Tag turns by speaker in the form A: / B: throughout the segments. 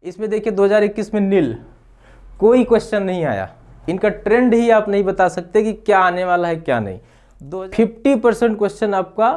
A: इसमें देखिए 2021 में नील, कोई क्वेश्चन नहीं आया। इनका ट्रेंड ही आप नहीं बता सकते कि क्या आने वाला है क्या नहीं। 50% क्वेश्चन आपका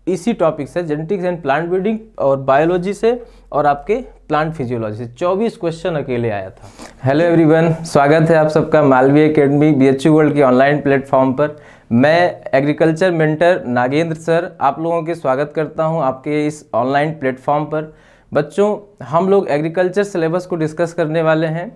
A: इसी टॉपिक से, जेनेटिक्स एंड प्लांट ब्रीडिंग और बायोलॉजी से और आपके प्लांट फिजियोलॉजी से 24 क्वेश्चन अकेले आया था। हेलो एवरीवन, स्वागत है आप सबका मालवीय एकेडमी बीएचयू वर्ल्ड के ऑनलाइन प्लेटफॉर्म पर। मैं एग्रीकल्चर मेंटर नागेंद्र सर आप लोगों के स्वागत करता हूं आपके इस ऑनलाइन प्लेटफॉर्म पर। बच्चों, हम लोग एग्रीकल्चर सिलेबस को डिस्कस करने वाले हैं,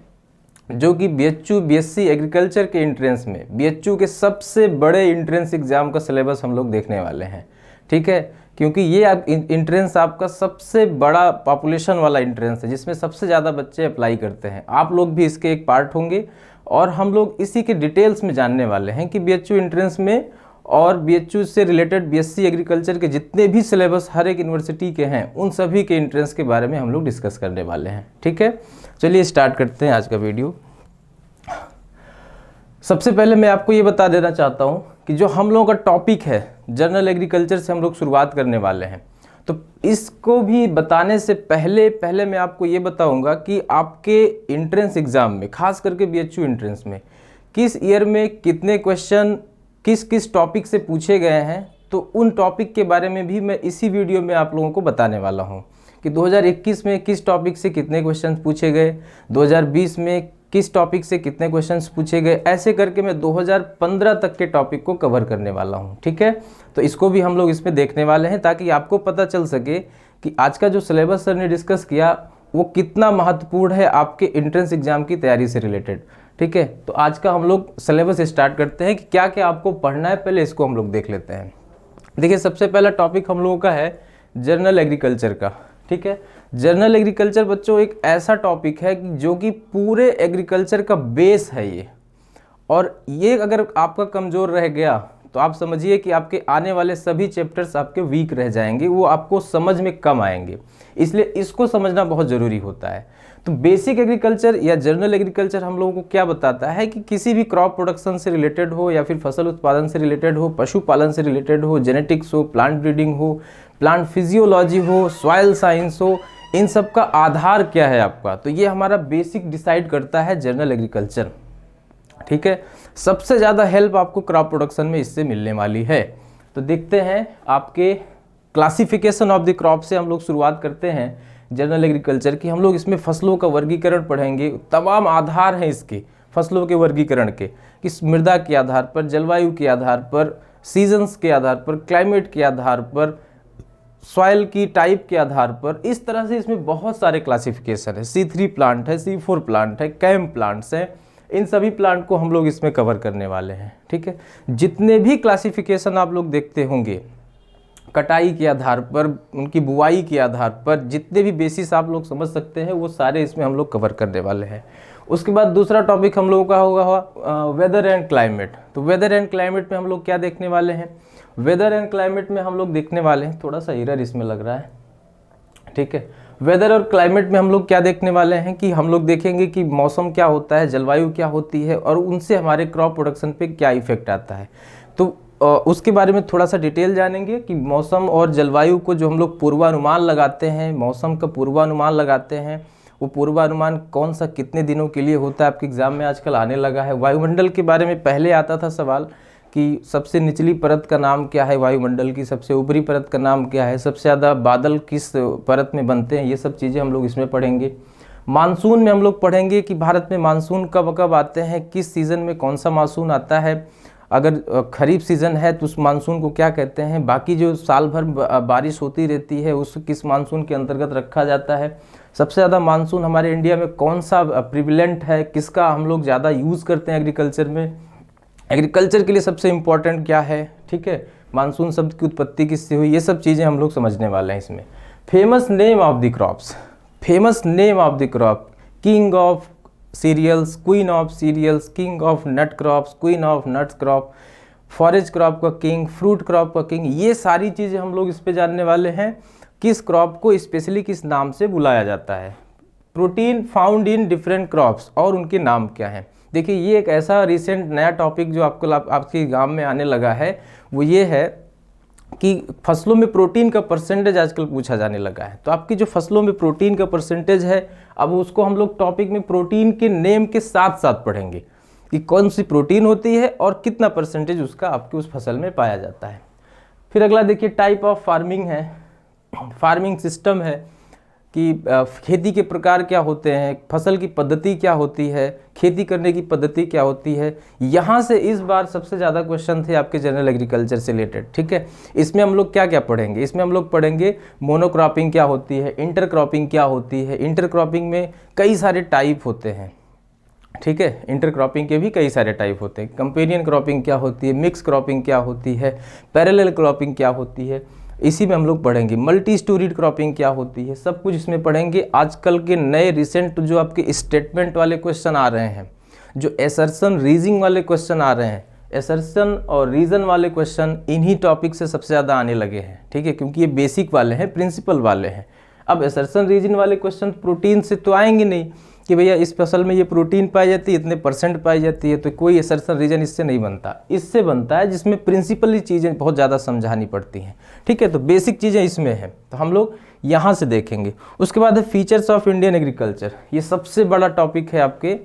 A: जो कि बीएचयू बीएससी एग्रीकल्चर के एंट्रेंस में बीएचयू के सबसे बड़े एंट्रेंस एग्जाम का सिलेबस हम लोग देखने वाले हैं। ठीक है, क्योंकि ये एंट्रेंस आपका सबसे बड़ा पॉपुलेशन वाला एंट्रेंस है, जिसमें सबसे ज़्यादा बच्चे अप्लाई करते हैं। आप लोग भी इसके एक पार्ट होंगे और हम लोग इसी के डिटेल्स में जानने वाले हैं कि बीएचयू एंट्रेंस में और बीएचयू से रिलेटेड बीएससी एग्रीकल्चर के जितने भी सिलेबस हर एक यूनिवर्सिटी के हैं, उन सभी के एंट्रेंस के बारे में हम लोग डिस्कस करने वाले हैं। ठीक है, चलिए स्टार्ट करते हैं आज का वीडियो। सबसे पहले मैं आपको ये बता देना चाहता हूँ कि जो हम लोगों का टॉपिक है जनरल एग्रीकल्चर से हम लोग शुरुआत करने वाले हैं। तो इसको भी बताने से पहले मैं आपको ये बताऊंगा कि आपके एंट्रेंस एग्जाम में, खास करके बीएचयू एंट्रेंस में, किस ईयर में कितने क्वेश्चन किस किस टॉपिक से पूछे गए हैं, तो उन टॉपिक के बारे में भी मैं इसी वीडियो में आप लोगों को बताने वाला हूँ कि 2021 में किस टॉपिक से कितने क्वेश्चन पूछे गए, 2020 में किस टॉपिक से कितने क्वेश्चंस पूछे गए। ऐसे करके मैं 2015 तक के टॉपिक को कवर करने वाला हूं। ठीक है, तो इसको भी हम लोग इसमें देखने वाले हैं, ताकि आपको पता चल सके कि आज का जो सिलेबस सर ने डिस्कस किया वो कितना महत्वपूर्ण है आपके एंट्रेंस एग्जाम की तैयारी से रिलेटेड। ठीक है, तो आज का हम लोग सिलेबस स्टार्ट करते हैं कि क्या क्या आपको पढ़ना है। पहले इसको हम लोग देख लेते हैं। देखिए, सबसे पहला टॉपिक हम लोगों का है जनरल एग्रीकल्चर का। ठीक है, जनरल एग्रीकल्चर बच्चों एक ऐसा टॉपिक है कि जो कि पूरे एग्रीकल्चर का बेस है ये, और ये अगर आपका कमज़ोर रह गया तो आप समझिए कि आपके आने वाले सभी चैप्टर्स आपके वीक रह जाएंगे, वो आपको समझ में कम आएंगे। इसलिए इसको समझना बहुत ज़रूरी होता है। तो बेसिक एग्रीकल्चर या जनरल एग्रीकल्चर हम लोगों को क्या बताता है कि किसी भी क्रॉप प्रोडक्शन से रिलेटेड हो, या फिर फसल उत्पादन से रिलेटेड हो, पशुपालन से रिलेटेड हो, जेनेटिक्स हो, प्लांट ब्रीडिंग हो, प्लांट फिजियोलॉजी हो, सॉइल साइंस हो, इन सब का आधार क्या है आपका, तो ये हमारा बेसिक डिसाइड करता है जनरल एग्रीकल्चर। ठीक है, सबसे ज़्यादा हेल्प आपको क्रॉप प्रोडक्शन में इससे मिलने वाली है। तो देखते हैं, आपके क्लासिफिकेशन ऑफ द क्रॉप से हम लोग शुरुआत करते हैं जनरल एग्रीकल्चर की। हम लोग इसमें फसलों का वर्गीकरण पढ़ेंगे, तमाम आधार हैं इसके फसलों के वर्गीकरण के, किस मृदा के आधार पर, जलवायु के आधार पर, सीजन्स के आधार पर, क्लाइमेट के आधार पर, सॉइल की टाइप के आधार पर। इस तरह से इसमें बहुत सारे क्लासिफिकेशन है। C3 प्लांट है, C4 प्लांट है, कैम प्लांट्स हैं, इन सभी प्लांट को हम लोग इसमें कवर करने वाले हैं। ठीक है, जितने भी क्लासिफिकेशन आप लोग देखते होंगे, कटाई के आधार पर, उनकी बुआई के आधार पर, जितने भी बेसिस आप लोग समझ सकते हैं, वो सारे इसमें हम लोग कवर करने वाले हैं। उसके बाद दूसरा टॉपिक हम लोगों का होगा वेदर एंड क्लाइमेट। तो वेदर एंड क्लाइमेट में हम लोग क्या देखने वाले हैं? वेदर एंड क्लाइमेट में हम लोग देखने वाले हैं, थोड़ा सा एरर इसमें लग रहा है। ठीक है, वेदर और क्लाइमेट में हम लोग क्या देखने वाले हैं कि हम लोग देखेंगे कि मौसम क्या होता है, जलवायु क्या होती है, और उनसे हमारे क्रॉप प्रोडक्शन पे क्या इफेक्ट आता है। तो उसके बारे में थोड़ा सा डिटेल जानेंगे कि मौसम और जलवायु को जो हम लोग पूर्वानुमान लगाते हैं, मौसम का पूर्वानुमान लगाते हैं, वो पूर्वानुमान कौन सा कितने दिनों के लिए होता है, आपके एग्जाम में आजकल आने लगा है। वायुमंडल के बारे में पहले आता था सवाल कि सबसे निचली परत का नाम क्या है वायुमंडल की, सबसे ऊपरी परत का नाम क्या है, सबसे ज़्यादा बादल किस परत में बनते हैं, ये सब चीज़ें हम लोग इसमें पढ़ेंगे। मानसून में हम लोग पढ़ेंगे कि भारत में मानसून कब कब आते हैं, किस सीज़न में कौन सा मानसून आता है। अगर खरीफ सीज़न है तो उस मानसून को क्या कहते हैं, बाकी जो साल भर बारिश होती रहती है उस किस मानसून के अंतर्गत रखा जाता है। सबसे ज़्यादा मानसून हमारे इंडिया में कौन सा प्रिविलेंट है, किसका हम लोग ज़्यादा यूज़ करते हैं एग्रीकल्चर में, एग्रीकल्चर के लिए सबसे इम्पॉर्टेंट क्या है। ठीक है, मानसून शब्द की उत्पत्ति किससे हुई, ये सब चीज़ें हम लोग समझने वाले हैं इसमें। Famous name of the crops, famous name of the crop, king of cereals, queen of cereals, king of nut crops, queen of nuts crop, forage crop का किंग, फ्रूट क्रॉप का किंग, ये सारी चीज़ें हम लोग इस पे जानने वाले हैं। किस क्रॉप को स्पेशली किस नाम से बुलाया जाता है, protein found in different crops और उनके नाम क्या हैं। देखिए, ये एक ऐसा रिसेंट नया टॉपिक जो आपके एग्जाम में आने लगा है, वो ये है कि फसलों में प्रोटीन का परसेंटेज आजकल पूछा जाने लगा है। तो आपकी जो फसलों में प्रोटीन का परसेंटेज है, अब उसको हम लोग टॉपिक में प्रोटीन के नेम के साथ साथ पढ़ेंगे कि कौन सी प्रोटीन होती है और कितना परसेंटेज उसका आपकी उस फसल में पाया जाता है। फिर अगला देखिए टाइप ऑफ फार्मिंग है, फार्मिंग सिस्टम है कि खेती के प्रकार क्या होते हैं, फसल की पद्धति क्या होती है, खेती करने की पद्धति क्या होती है। यहाँ से इस बार सबसे ज़्यादा क्वेश्चन थे आपके जनरल एग्रीकल्चर से रिलेटेड, ठीक है। इसमें हम लोग क्या क्या पढ़ेंगे, इसमें हम लोग पढ़ेंगे मोनोक्रॉपिंग क्या होती है, इंटरक्रॉपिंग क्या होती है। इंटरक्रॉपिंग में कई सारे टाइप होते हैं, ठीक है, इंटरक्रॉपिंग के भी कई सारे टाइप होते हैं। कंपेनियन क्रॉपिंग क्या होती है, मिक्स क्रॉपिंग क्या होती है, पैरेलल क्रॉपिंग क्या होती है, इसी में हम लोग पढ़ेंगे। मल्टी स्टोरीड क्रॉपिंग क्या होती है, सब कुछ इसमें पढ़ेंगे। आजकल के नए रिसेंट जो आपके स्टेटमेंट वाले क्वेश्चन आ रहे हैं, जो एसर्शन रीजनिंग वाले क्वेश्चन आ रहे हैं, एसर्शन और रीजन वाले क्वेश्चन इन्हीं टॉपिक से सबसे ज़्यादा आने लगे हैं, ठीक है, क्योंकि ये बेसिक वाले हैं, प्रिंसिपल वाले हैं। अब एसर्शन रीजन वाले क्वेश्चन प्रोटीन से तो आएंगे नहीं कि भैया इस फसल में ये प्रोटीन पाई जाती है, इतने परसेंट पाई जाती है, तो कोई एसर्शन रीजन इससे नहीं बनता। इससे बनता है जिसमें प्रिंसिपली चीज़ें बहुत ज़्यादा समझानी पड़ती हैं, ठीक है। तो बेसिक चीज़ें इसमें हैं, तो हम लोग यहाँ से देखेंगे। उसके बाद है फीचर्स ऑफ इंडियन एग्रीकल्चर, ये सबसे बड़ा टॉपिक है आपके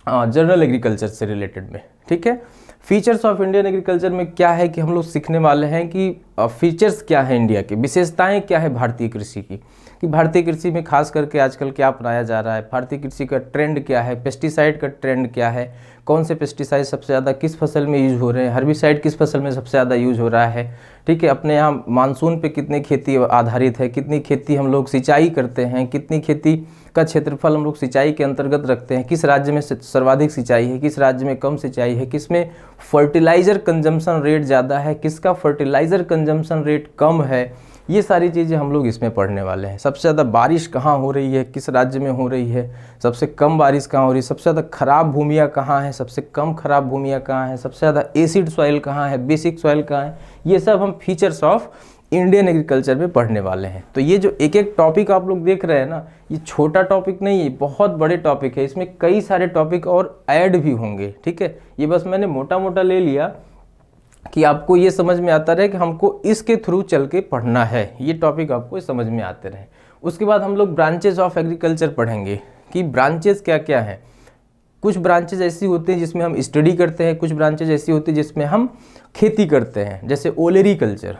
A: जनरल एग्रीकल्चर से रिलेटेड में, ठीक है। फीचर्स ऑफ इंडियन एग्रीकल्चर में क्या है कि हम लोग सीखने वाले हैं कि फीचर्स क्या है इंडिया के, विशेषताएं क्या है भारतीय कृषि की, कि भारतीय कृषि में खास करके आजकल क्या अपनाया जा रहा है, भारतीय कृषि का ट्रेंड क्या है, पेस्टिसाइड का ट्रेंड क्या है, कौन से पेस्टिसाइड सबसे ज़्यादा किस फसल में यूज हो रहे हैं, हर्बिसाइड किस फसल में सबसे ज़्यादा यूज हो रहा है, ठीक है। अपने यहाँ मानसून पे कितनी खेती आधारित है, कितनी खेती हम लोग सिंचाई करते हैं, कितनी खेती का क्षेत्रफल हम लोग सिंचाई के अंतर्गत रखते हैं, किस राज्य में सर्वाधिक सिंचाई है, किस राज्य में कम सिंचाई है, किस में फर्टिलाइज़र कंजम्पशन रेट ज़्यादा है, किसका फर्टिलाइज़र कंजम्पशन रेट कम है, ये सारी चीज़ें हम लोग इसमें पढ़ने वाले हैं। सबसे ज़्यादा बारिश कहाँ हो रही है, किस राज्य में हो रही है, सबसे कम बारिश कहाँ हो रही है, सबसे ज़्यादा खराब भूमियाँ कहाँ हैं, सबसे कम खराब भूमियाँ कहाँ हैं, सबसे ज़्यादा एसिड सॉइल कहाँ है, बेसिक सॉइल कहाँ है, ये सब हम फीचर्स ऑफ इंडियन एग्रीकल्चर में पढ़ने वाले हैं। तो ये जो एक एक टॉपिक आप लोग देख रहे हैं ना, ये छोटा टॉपिक नहीं है, बहुत बड़े टॉपिक है, इसमें कई सारे टॉपिक और ऐड भी होंगे, ठीक है। ये बस मैंने मोटा मोटा ले लिया कि आपको ये समझ में आता रहे कि हमको इसके थ्रू चल के पढ़ना है, ये टॉपिक आपको समझ में आते रहे। उसके बाद हम लोग ब्रांचेज ऑफ एग्रीकल्चर पढ़ेंगे कि ब्रांचेज क्या क्या हैं। कुछ ब्रांचेज ऐसी होती हैं जिसमें हम स्टडी करते हैं, कुछ ब्रांचेज ऐसी होती है जिसमें हम खेती करते हैं, जैसे ओलेरी कल्चर।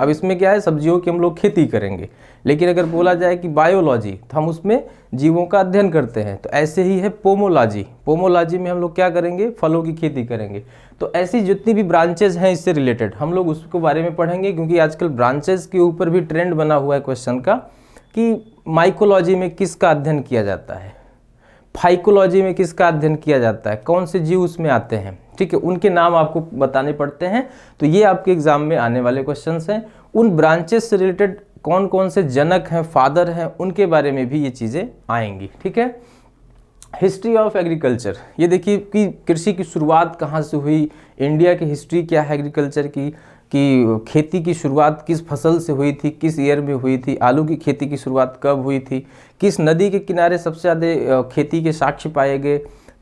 A: अब इसमें क्या है, सब्जियों की हम लोग खेती करेंगे, लेकिन अगर बोला जाए कि बायोलॉजी तो हम उसमें जीवों का अध्ययन करते हैं। तो ऐसे ही है पोमोलॉजी, पोमोलॉजी में हम लोग क्या करेंगे, फलों की खेती करेंगे। तो ऐसी जितनी भी ब्रांचेज हैं इससे रिलेटेड हम लोग उसके बारे में पढ़ेंगे, क्योंकि आजकल ब्रांचेज के ऊपर भी ट्रेंड बना हुआ है क्वेश्चन का कि माइकोलॉजी में किसका अध्ययन किया जाता है, फाइकोलॉजी में किसका अध्ययन किया जाता है, कौन से जीव उसमें आते हैं, ठीक है, उनके नाम आपको बताने पड़ते हैं। तो ये आपके एग्जाम में आने वाले क्वेश्चंस हैं। उन ब्रांचेस से रिलेटेड कौन कौन से जनक हैं, फादर हैं, उनके बारे में भी ये चीज़ें आएंगी, ठीक है। हिस्ट्री ऑफ एग्रीकल्चर, ये देखिए कि कृषि की शुरुआत कहाँ से हुई, इंडिया की हिस्ट्री क्या है एग्रीकल्चर की, कि खेती की शुरुआत किस फसल से हुई थी, किस ईयर में हुई थी, आलू की खेती की शुरुआत कब हुई थी, किस नदी के किनारे सबसे ज़्यादा खेती के साक्ष्य पाए गए,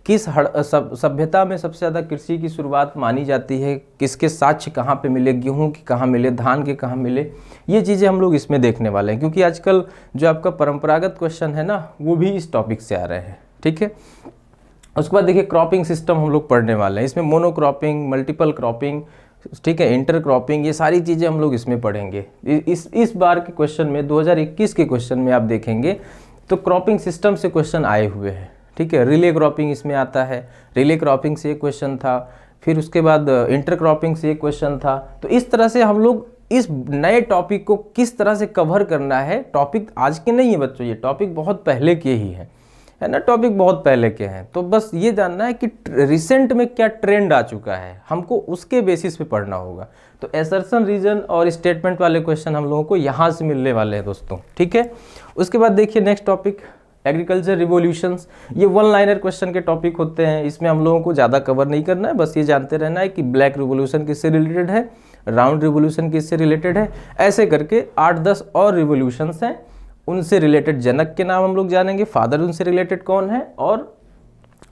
A: किस सभ्यता में सबसे ज़्यादा कृषि की शुरुआत मानी जाती है, किसके साक्ष्य कहाँ पे मिले, गेहूं के कहाँ मिले, धान के कहाँ मिले, ये चीज़ें हम लोग इसमें देखने वाले हैं। क्योंकि आजकल जो आपका परंपरागत क्वेश्चन है ना, वो भी इस टॉपिक से आ रहे हैं, ठीक है। उसके बाद देखिए क्रॉपिंग सिस्टम हम लोग पढ़ने वाले हैं, इसमें मोनोक्रॉपिंग, मल्टीपल क्रॉपिंग, ठीक है, इंटर क्रॉपिंग, ये सारी चीज़ें हम लोग इसमें पढ़ेंगे। इस बार के क्वेश्चन में 2021 के क्वेश्चन में आप देखेंगे तो क्रॉपिंग सिस्टम से क्वेश्चन आए हुए हैं, ठीक है। रिले क्रॉपिंग इसमें आता है, रिले क्रॉपिंग से एक क्वेश्चन था, फिर उसके बाद इंटर क्रॉपिंग से एक क्वेश्चन था। तो इस तरह से हम लोग इस नए टॉपिक को किस तरह से कवर करना है, टॉपिक आज के नहीं है बच्चों, ये टॉपिक बहुत पहले के ही है ना, टॉपिक बहुत पहले के हैं। तो बस ये जानना है कि रिसेंट में क्या ट्रेंड आ चुका है, हमको उसके बेसिस पे पढ़ना होगा। तो एसर्शन रीजन और स्टेटमेंट वाले क्वेश्चन हम लोगों को यहाँ से मिलने वाले हैं दोस्तों, ठीक है। उसके बाद देखिए नेक्स्ट टॉपिक एग्रीकल्चर रिवोल्यूशंस, ये वन लाइनर क्वेश्चन के टॉपिक होते हैं। इसमें हम लोगों को ज़्यादा कवर नहीं करना है, बस ये जानते रहना है कि ब्लैक रिवोल्यूशन किससे रिलेटेड है, राउंड रिवोल्यूशन किससे रिलेटेड है, ऐसे करके 8-10 और रिवोल्यूशंस हैं, उनसे रिलेटेड जनक के नाम हम लोग जानेंगे, फादर उनसे रिलेटेड कौन है और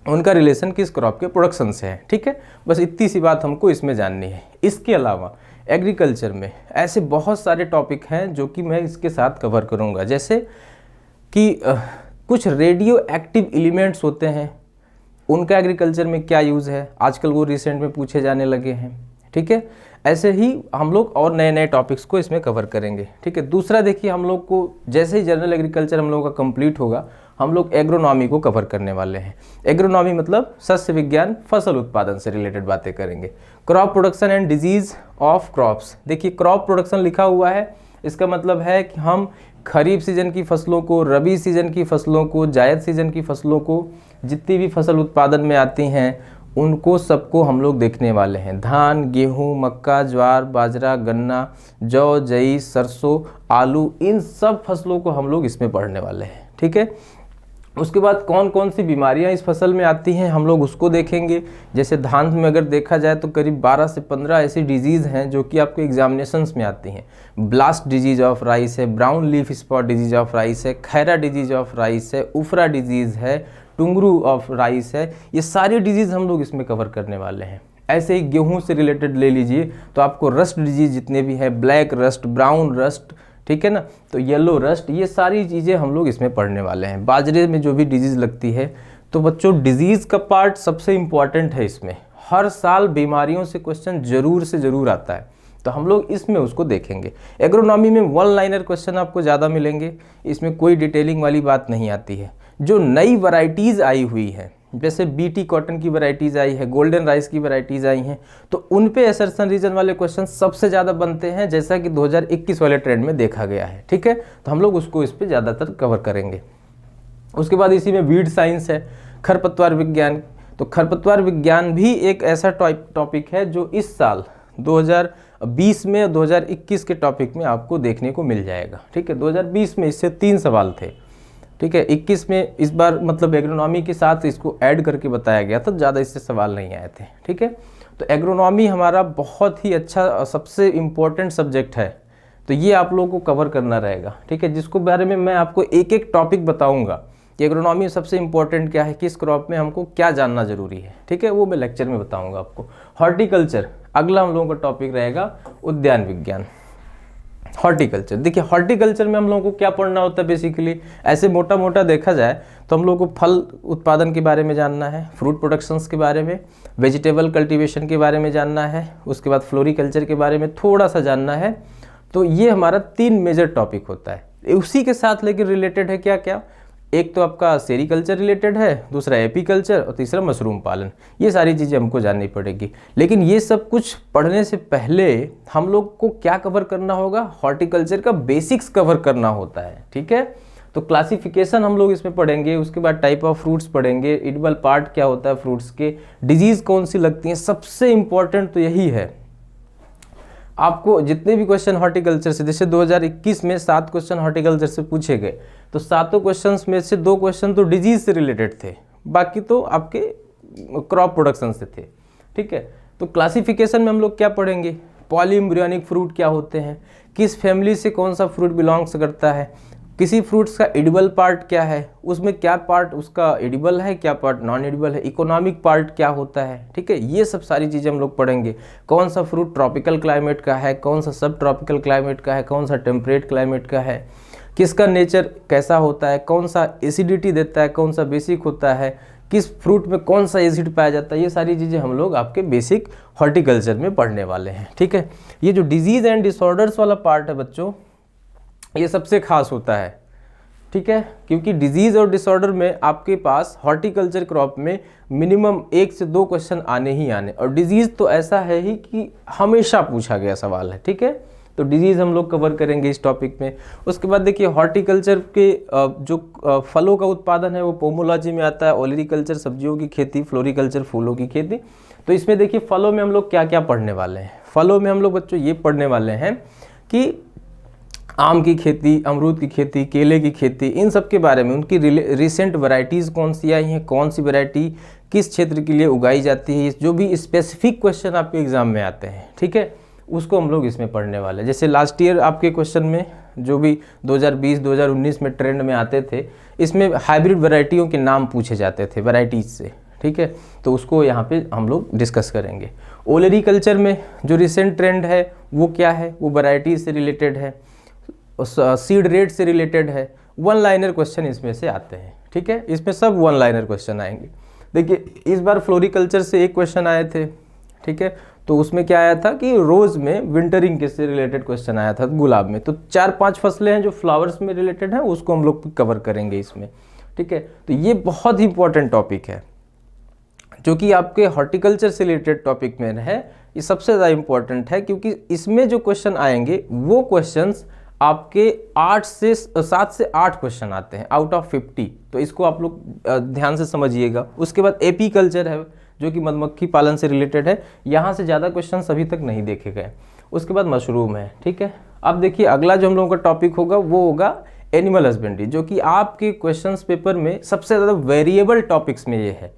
A: उनका रिलेशन किस क्रॉप के प्रोडक्शन से है, ठीक है। बस इतनी सी बात हमको इसमें जाननी है। इसके अलावा एग्रीकल्चर में ऐसे बहुत सारे टॉपिक हैं जो कि मैं इसके साथ कवर करूँगा, जैसे कि कुछ रेडियो एक्टिव एलिमेंट्स होते हैं, उनका एग्रीकल्चर में क्या यूज़ है, आजकल वो रिसेंट में पूछे जाने लगे हैं। ठीक है, ऐसे ही हम लोग और नए नए टॉपिक्स को इसमें कवर करेंगे। ठीक है, दूसरा देखिए, हम लोग को जैसे ही जनरल एग्रीकल्चर हम लोगों का कंप्लीट होगा, हम लोग एग्रोनॉमी को कवर करने वाले हैं। एग्रोनॉमी मतलब सस्य विज्ञान, फसल उत्पादन से रिलेटेड बातें करेंगे। Crop production and disease of crops, देखिए क्रॉप प्रोडक्शन लिखा हुआ है, इसका मतलब है कि हम खरीफ सीजन की फसलों को, रबी सीजन की फसलों को, जायद सीजन की फसलों को, जितनी भी फसल उत्पादन में आती हैं उनको सबको हम लोग देखने वाले हैं। धान, गेहूं, मक्का, ज्वार, बाजरा, गन्ना, जौ, जई, सरसों, आलू, इन सब फसलों को हम लोग इसमें पढ़ने वाले हैं। ठीक है, उसके बाद कौन कौन सी बीमारियां इस फसल में आती हैं हम लोग उसको देखेंगे। जैसे धान में अगर देखा जाए तो करीब 12 से 15 ऐसी डिजीज़ हैं जो कि आपके एग्जामिनेशंस में आती हैं। ब्लास्ट डिजीज ऑफ राइस है, brown leaf spot disease of rice है, खैरा डिजीज ऑफ राइस है, उफरा डिजीज़ है, टुंगरू ऑफ राइस है, ये सारी डिजीज़ हम लोग इसमें कवर करने वाले हैं। ऐसे ही गेहूं से रिलेटेड ले लीजिए तो आपको रस्ट डिजीज जितने भी हैं, ब्लैक रस्ट, ब्राउन रस्ट, ठीक है ना, तो येलो रस्ट, ये सारी चीज़ें हम लोग इसमें पढ़ने वाले हैं। बाजरे में जो भी डिजीज़ लगती है, तो बच्चों डिजीज़ का पार्ट सबसे इम्पॉर्टेंट है। इसमें हर साल बीमारियों से क्वेश्चन ज़रूर से ज़रूर आता है, तो हम लोग इसमें उसको देखेंगे। एग्रोनॉमी में वन लाइनर क्वेश्चन आपको ज़्यादा मिलेंगे, इसमें कोई डिटेलिंग वाली बात नहीं आती है। जो नई वैरायटीज़ आई हुई हैं, जैसे बीटी कॉटन की वैरायटीज़ आई है, गोल्डन राइस की वैरायटीज़ आई हैं, तो उन पे असर्शन रीजन वाले क्वेश्चन सबसे ज़्यादा बनते हैं, जैसा कि 2021 वाले ट्रेंड में देखा गया है। ठीक है, तो हम लोग उसको इस पे ज़्यादातर कवर करेंगे। उसके बाद इसी में वीड साइंस है, खरपतवार विज्ञान, तो खरपतवार विज्ञान भी एक ऐसा टॉपिक है जो इस साल 2020 में 2021 के टॉपिक में आपको देखने को मिल जाएगा। ठीक है, 2020 में इससे 3 सवाल थे। ठीक है, 21 में इस बार मतलब एग्रोनॉमी के साथ इसको ऐड करके बताया गया था, ज़्यादा इससे सवाल नहीं आए थे। ठीक है, तो एग्रोनॉमी हमारा बहुत ही अच्छा सबसे इम्पोर्टेंट सब्जेक्ट है, तो ये आप लोगों को कवर करना रहेगा। ठीक है, जिसको बारे में मैं आपको एक एक टॉपिक बताऊंगा कि एग्रोनॉमी सबसे इम्पोर्टेंट क्या है, किस क्रॉप में हमको क्या जानना जरूरी है। ठीक है, वो मैं लेक्चर में बताऊँगा आपको। हॉर्टिकल्चर अगला हम लोगों का टॉपिक रहेगा, उद्यान विज्ञान। हॉर्टिकल्चर, देखिए हॉर्टिकल्चर में हम लोगों को क्या पढ़ना होता है, बेसिकली ऐसे मोटा मोटा देखा जाए तो हम लोगों को फल उत्पादन के बारे में जानना है, फ्रूट प्रोडक्शंस के बारे में, वेजिटेबल कल्टीवेशन के बारे में जानना है, उसके बाद फ्लोरिकल्चर के बारे में थोड़ा सा जानना है। तो ये हमारा 3 मेजर टॉपिक होता है। उसी के साथ लेकिन रिलेटेड है क्या क्या, एक तो आपका सेरिकल्चर रिलेटेड है, दूसरा एपीकल्चर और तीसरा मशरूम पालन। ये सारी चीज़ें हमको जाननी पड़ेगी। लेकिन ये सब कुछ पढ़ने से पहले हम लोग को क्या कवर करना होगा, हॉर्टिकल्चर का बेसिक्स कवर करना होता है। ठीक है, तो क्लासिफिकेशन हम लोग इसमें पढ़ेंगे, उसके बाद टाइप ऑफ फ्रूट्स पढ़ेंगे, एडिबल पार्ट क्या होता है फ्रूट्स के, डिजीज़ कौन सी लगती हैं, सबसे इम्पॉर्टेंट तो यही है। आपको जितने भी क्वेश्चन हॉर्टिकल्चर से, जैसे 2021 में 7 क्वेश्चन हॉर्टिकल्चर से पूछे गए, तो 7 क्वेश्चंस में से 2 क्वेश्चन तो डिजीज से रिलेटेड थे, बाकी तो आपके क्रॉप प्रोडक्शन से थे। ठीक है, तो क्लासिफिकेशन में हम लोग क्या पढ़ेंगे, पॉलीएम्ब्रियोनिक फ्रूट क्या होते हैं, किस फैमिली से कौन सा फ्रूट बिलोंग्स करता है, किसी फ्रूट्स का एडिबल पार्ट क्या है, उसमें क्या पार्ट उसका एडिबल है, क्या पार्ट नॉन एडिबल है, इकोनॉमिक पार्ट क्या होता है। ठीक है, ये सब सारी चीज़ें हम लोग पढ़ेंगे। कौन सा फ्रूट ट्रॉपिकल क्लाइमेट का है, कौन सा सब ट्रॉपिकल क्लाइमेट का है, कौन सा टेम्परेट क्लाइमेट का है, किसका नेचर कैसा होता है, कौन सा एसिडिटी देता है, कौन सा बेसिक होता है, किस फ्रूट में कौन सा एसिड पाया जाता है, ये सारी चीज़ें हम लोग आपके बेसिक हॉर्टिकल्चर में पढ़ने वाले हैं। ठीक है, ये जो डिजीज़ एंड डिसऑर्डर्स वाला पार्ट है बच्चों, ये सबसे खास होता है। ठीक है, क्योंकि डिजीज़ और डिसऑर्डर में आपके पास हॉर्टिकल्चर क्रॉप में मिनिमम 1 से 2 क्वेश्चन आने ही आने, और डिजीज़ तो ऐसा है ही कि हमेशा पूछा गया सवाल है। ठीक है, तो डिजीज़ हम लोग कवर करेंगे इस टॉपिक में। उसके बाद देखिए हॉर्टिकल्चर के जो फलों का उत्पादन है वो पोमोलॉजी में आता है, ओलेरीकल्चर सब्जियों की खेती, फ्लोरिकल्चर फूलों की खेती। तो इसमें देखिए फलों में हम लोग क्या क्या पढ़ने वाले हैं। फलों में हम लोग बच्चों ये पढ़ने वाले हैं कि आम की खेती, अमरूद की खेती, केले की खेती, इन सब के बारे में, उनकी रिसेंट वैरायटीज़ कौन सी आई हैं, कौन सी वैरायटी किस क्षेत्र के लिए उगाई जाती है, जो भी स्पेसिफिक क्वेश्चन आपके एग्जाम में आते हैं। ठीक है, उसको हम लोग इसमें पढ़ने वाले हैं। जैसे लास्ट ईयर आपके क्वेश्चन में जो भी 2020-2019 में ट्रेंड में आते थे, इसमें हाइब्रिड वैरायटियों के नाम पूछे जाते थे वैरायटीज़ से। ठीक है, तो उसको यहाँ पे हम लोग डिस्कस करेंगे। ओलेरी कल्चर में जो रिसेंट ट्रेंड है वो क्या है, वो वैरायटी से रिलेटेड है, सीड रेट से रिलेटेड है, वन लाइनर क्वेश्चन इसमें से आते हैं। ठीक है, इसमें सब वन लाइनर क्वेश्चन आएंगे। देखिए इस बार फ्लोरिकल्चर से एक क्वेश्चन आए थे, ठीक है, तो उसमें क्या आया था कि रोज़ में विंटरिंग के से रिलेटेड क्वेश्चन आया था, गुलाब में। तो 4-5 फसलें हैं जो फ्लावर्स में रिलेटेड हैं, उसको हम लोग कवर करेंगे इसमें। ठीक है, तो ये बहुत ही इंपॉर्टेंट टॉपिक है जो कि आपके हॉर्टिकल्चर से रिलेटेड टॉपिक में है। ये सबसे ज़्यादा इंपॉर्टेंट है क्योंकि इसमें जो क्वेश्चन आएंगे वो क्वेश्चंस आपके 7 से 8 क्वेश्चन आते हैं आउट ऑफ 50। तो इसको आप लोग ध्यान से समझिएगा। उसके बाद एपी कल्चर है जो कि मधुमक्खी पालन से रिलेटेड है, यहाँ से ज़्यादा क्वेश्चन अभी तक नहीं देखे गए। उसके बाद मशरूम है। ठीक है, अब देखिए अगला जो हम लोगों का टॉपिक होगा वो होगा एनिमल हस्बेंड्री, जो कि आपके क्वेश्चंस पेपर में सबसे ज़्यादा वेरिएबल टॉपिक्स में ये है।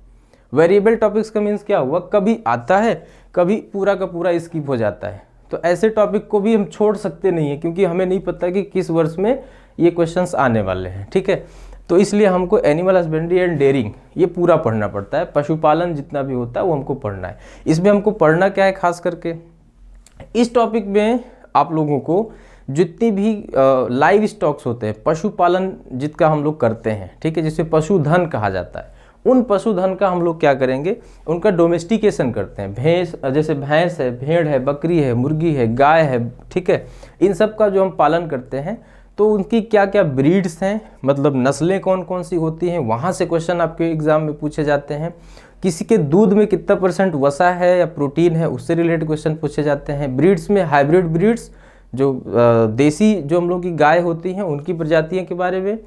A: वेरिएबल टॉपिक्स का मीन्स क्या हुआ, कभी आता है कभी पूरा का पूरा स्किप हो जाता है। तो ऐसे टॉपिक को भी हम छोड़ सकते नहीं है क्योंकि हमें नहीं पता कि किस वर्ष में ये क्वेश्चंस आने वाले हैं। ठीक है, तो इसलिए हमको एनिमल हस्बेंड्री एंड डेयरिंग ये पूरा पढ़ना पड़ता है। पशुपालन जितना भी होता है वो हमको पढ़ना है। इसमें हमको पढ़ना क्या है, खास करके इस टॉपिक में आप लोगों को जितनी भी लाइव स्टॉक्स होते हैं, पशुपालन जिसका हम लोग करते हैं, ठीक है, जिसे पशुधन कहा जाता है, उन पशुधन का हम लोग क्या करेंगे, उनका डोमेस्टिकेशन करते हैं। जैसे भैंस है, भेड़ है, बकरी है, मुर्गी है, गाय है, ठीक है, इन सब का जो हम पालन करते हैं तो उनकी क्या क्या ब्रीड्स हैं, मतलब नस्लें कौन कौन सी होती हैं, वहाँ से क्वेश्चन आपके एग्जाम में पूछे जाते हैं। किसी के दूध में कितना % वसा है या प्रोटीन है, उससे रिलेटेड क्वेश्चन पूछे जाते हैं। ब्रीड्स में हाइब्रिड ब्रीड्स, जो देसी जो हम लोग की गाय होती हैं उनकी प्रजातियों के बारे में,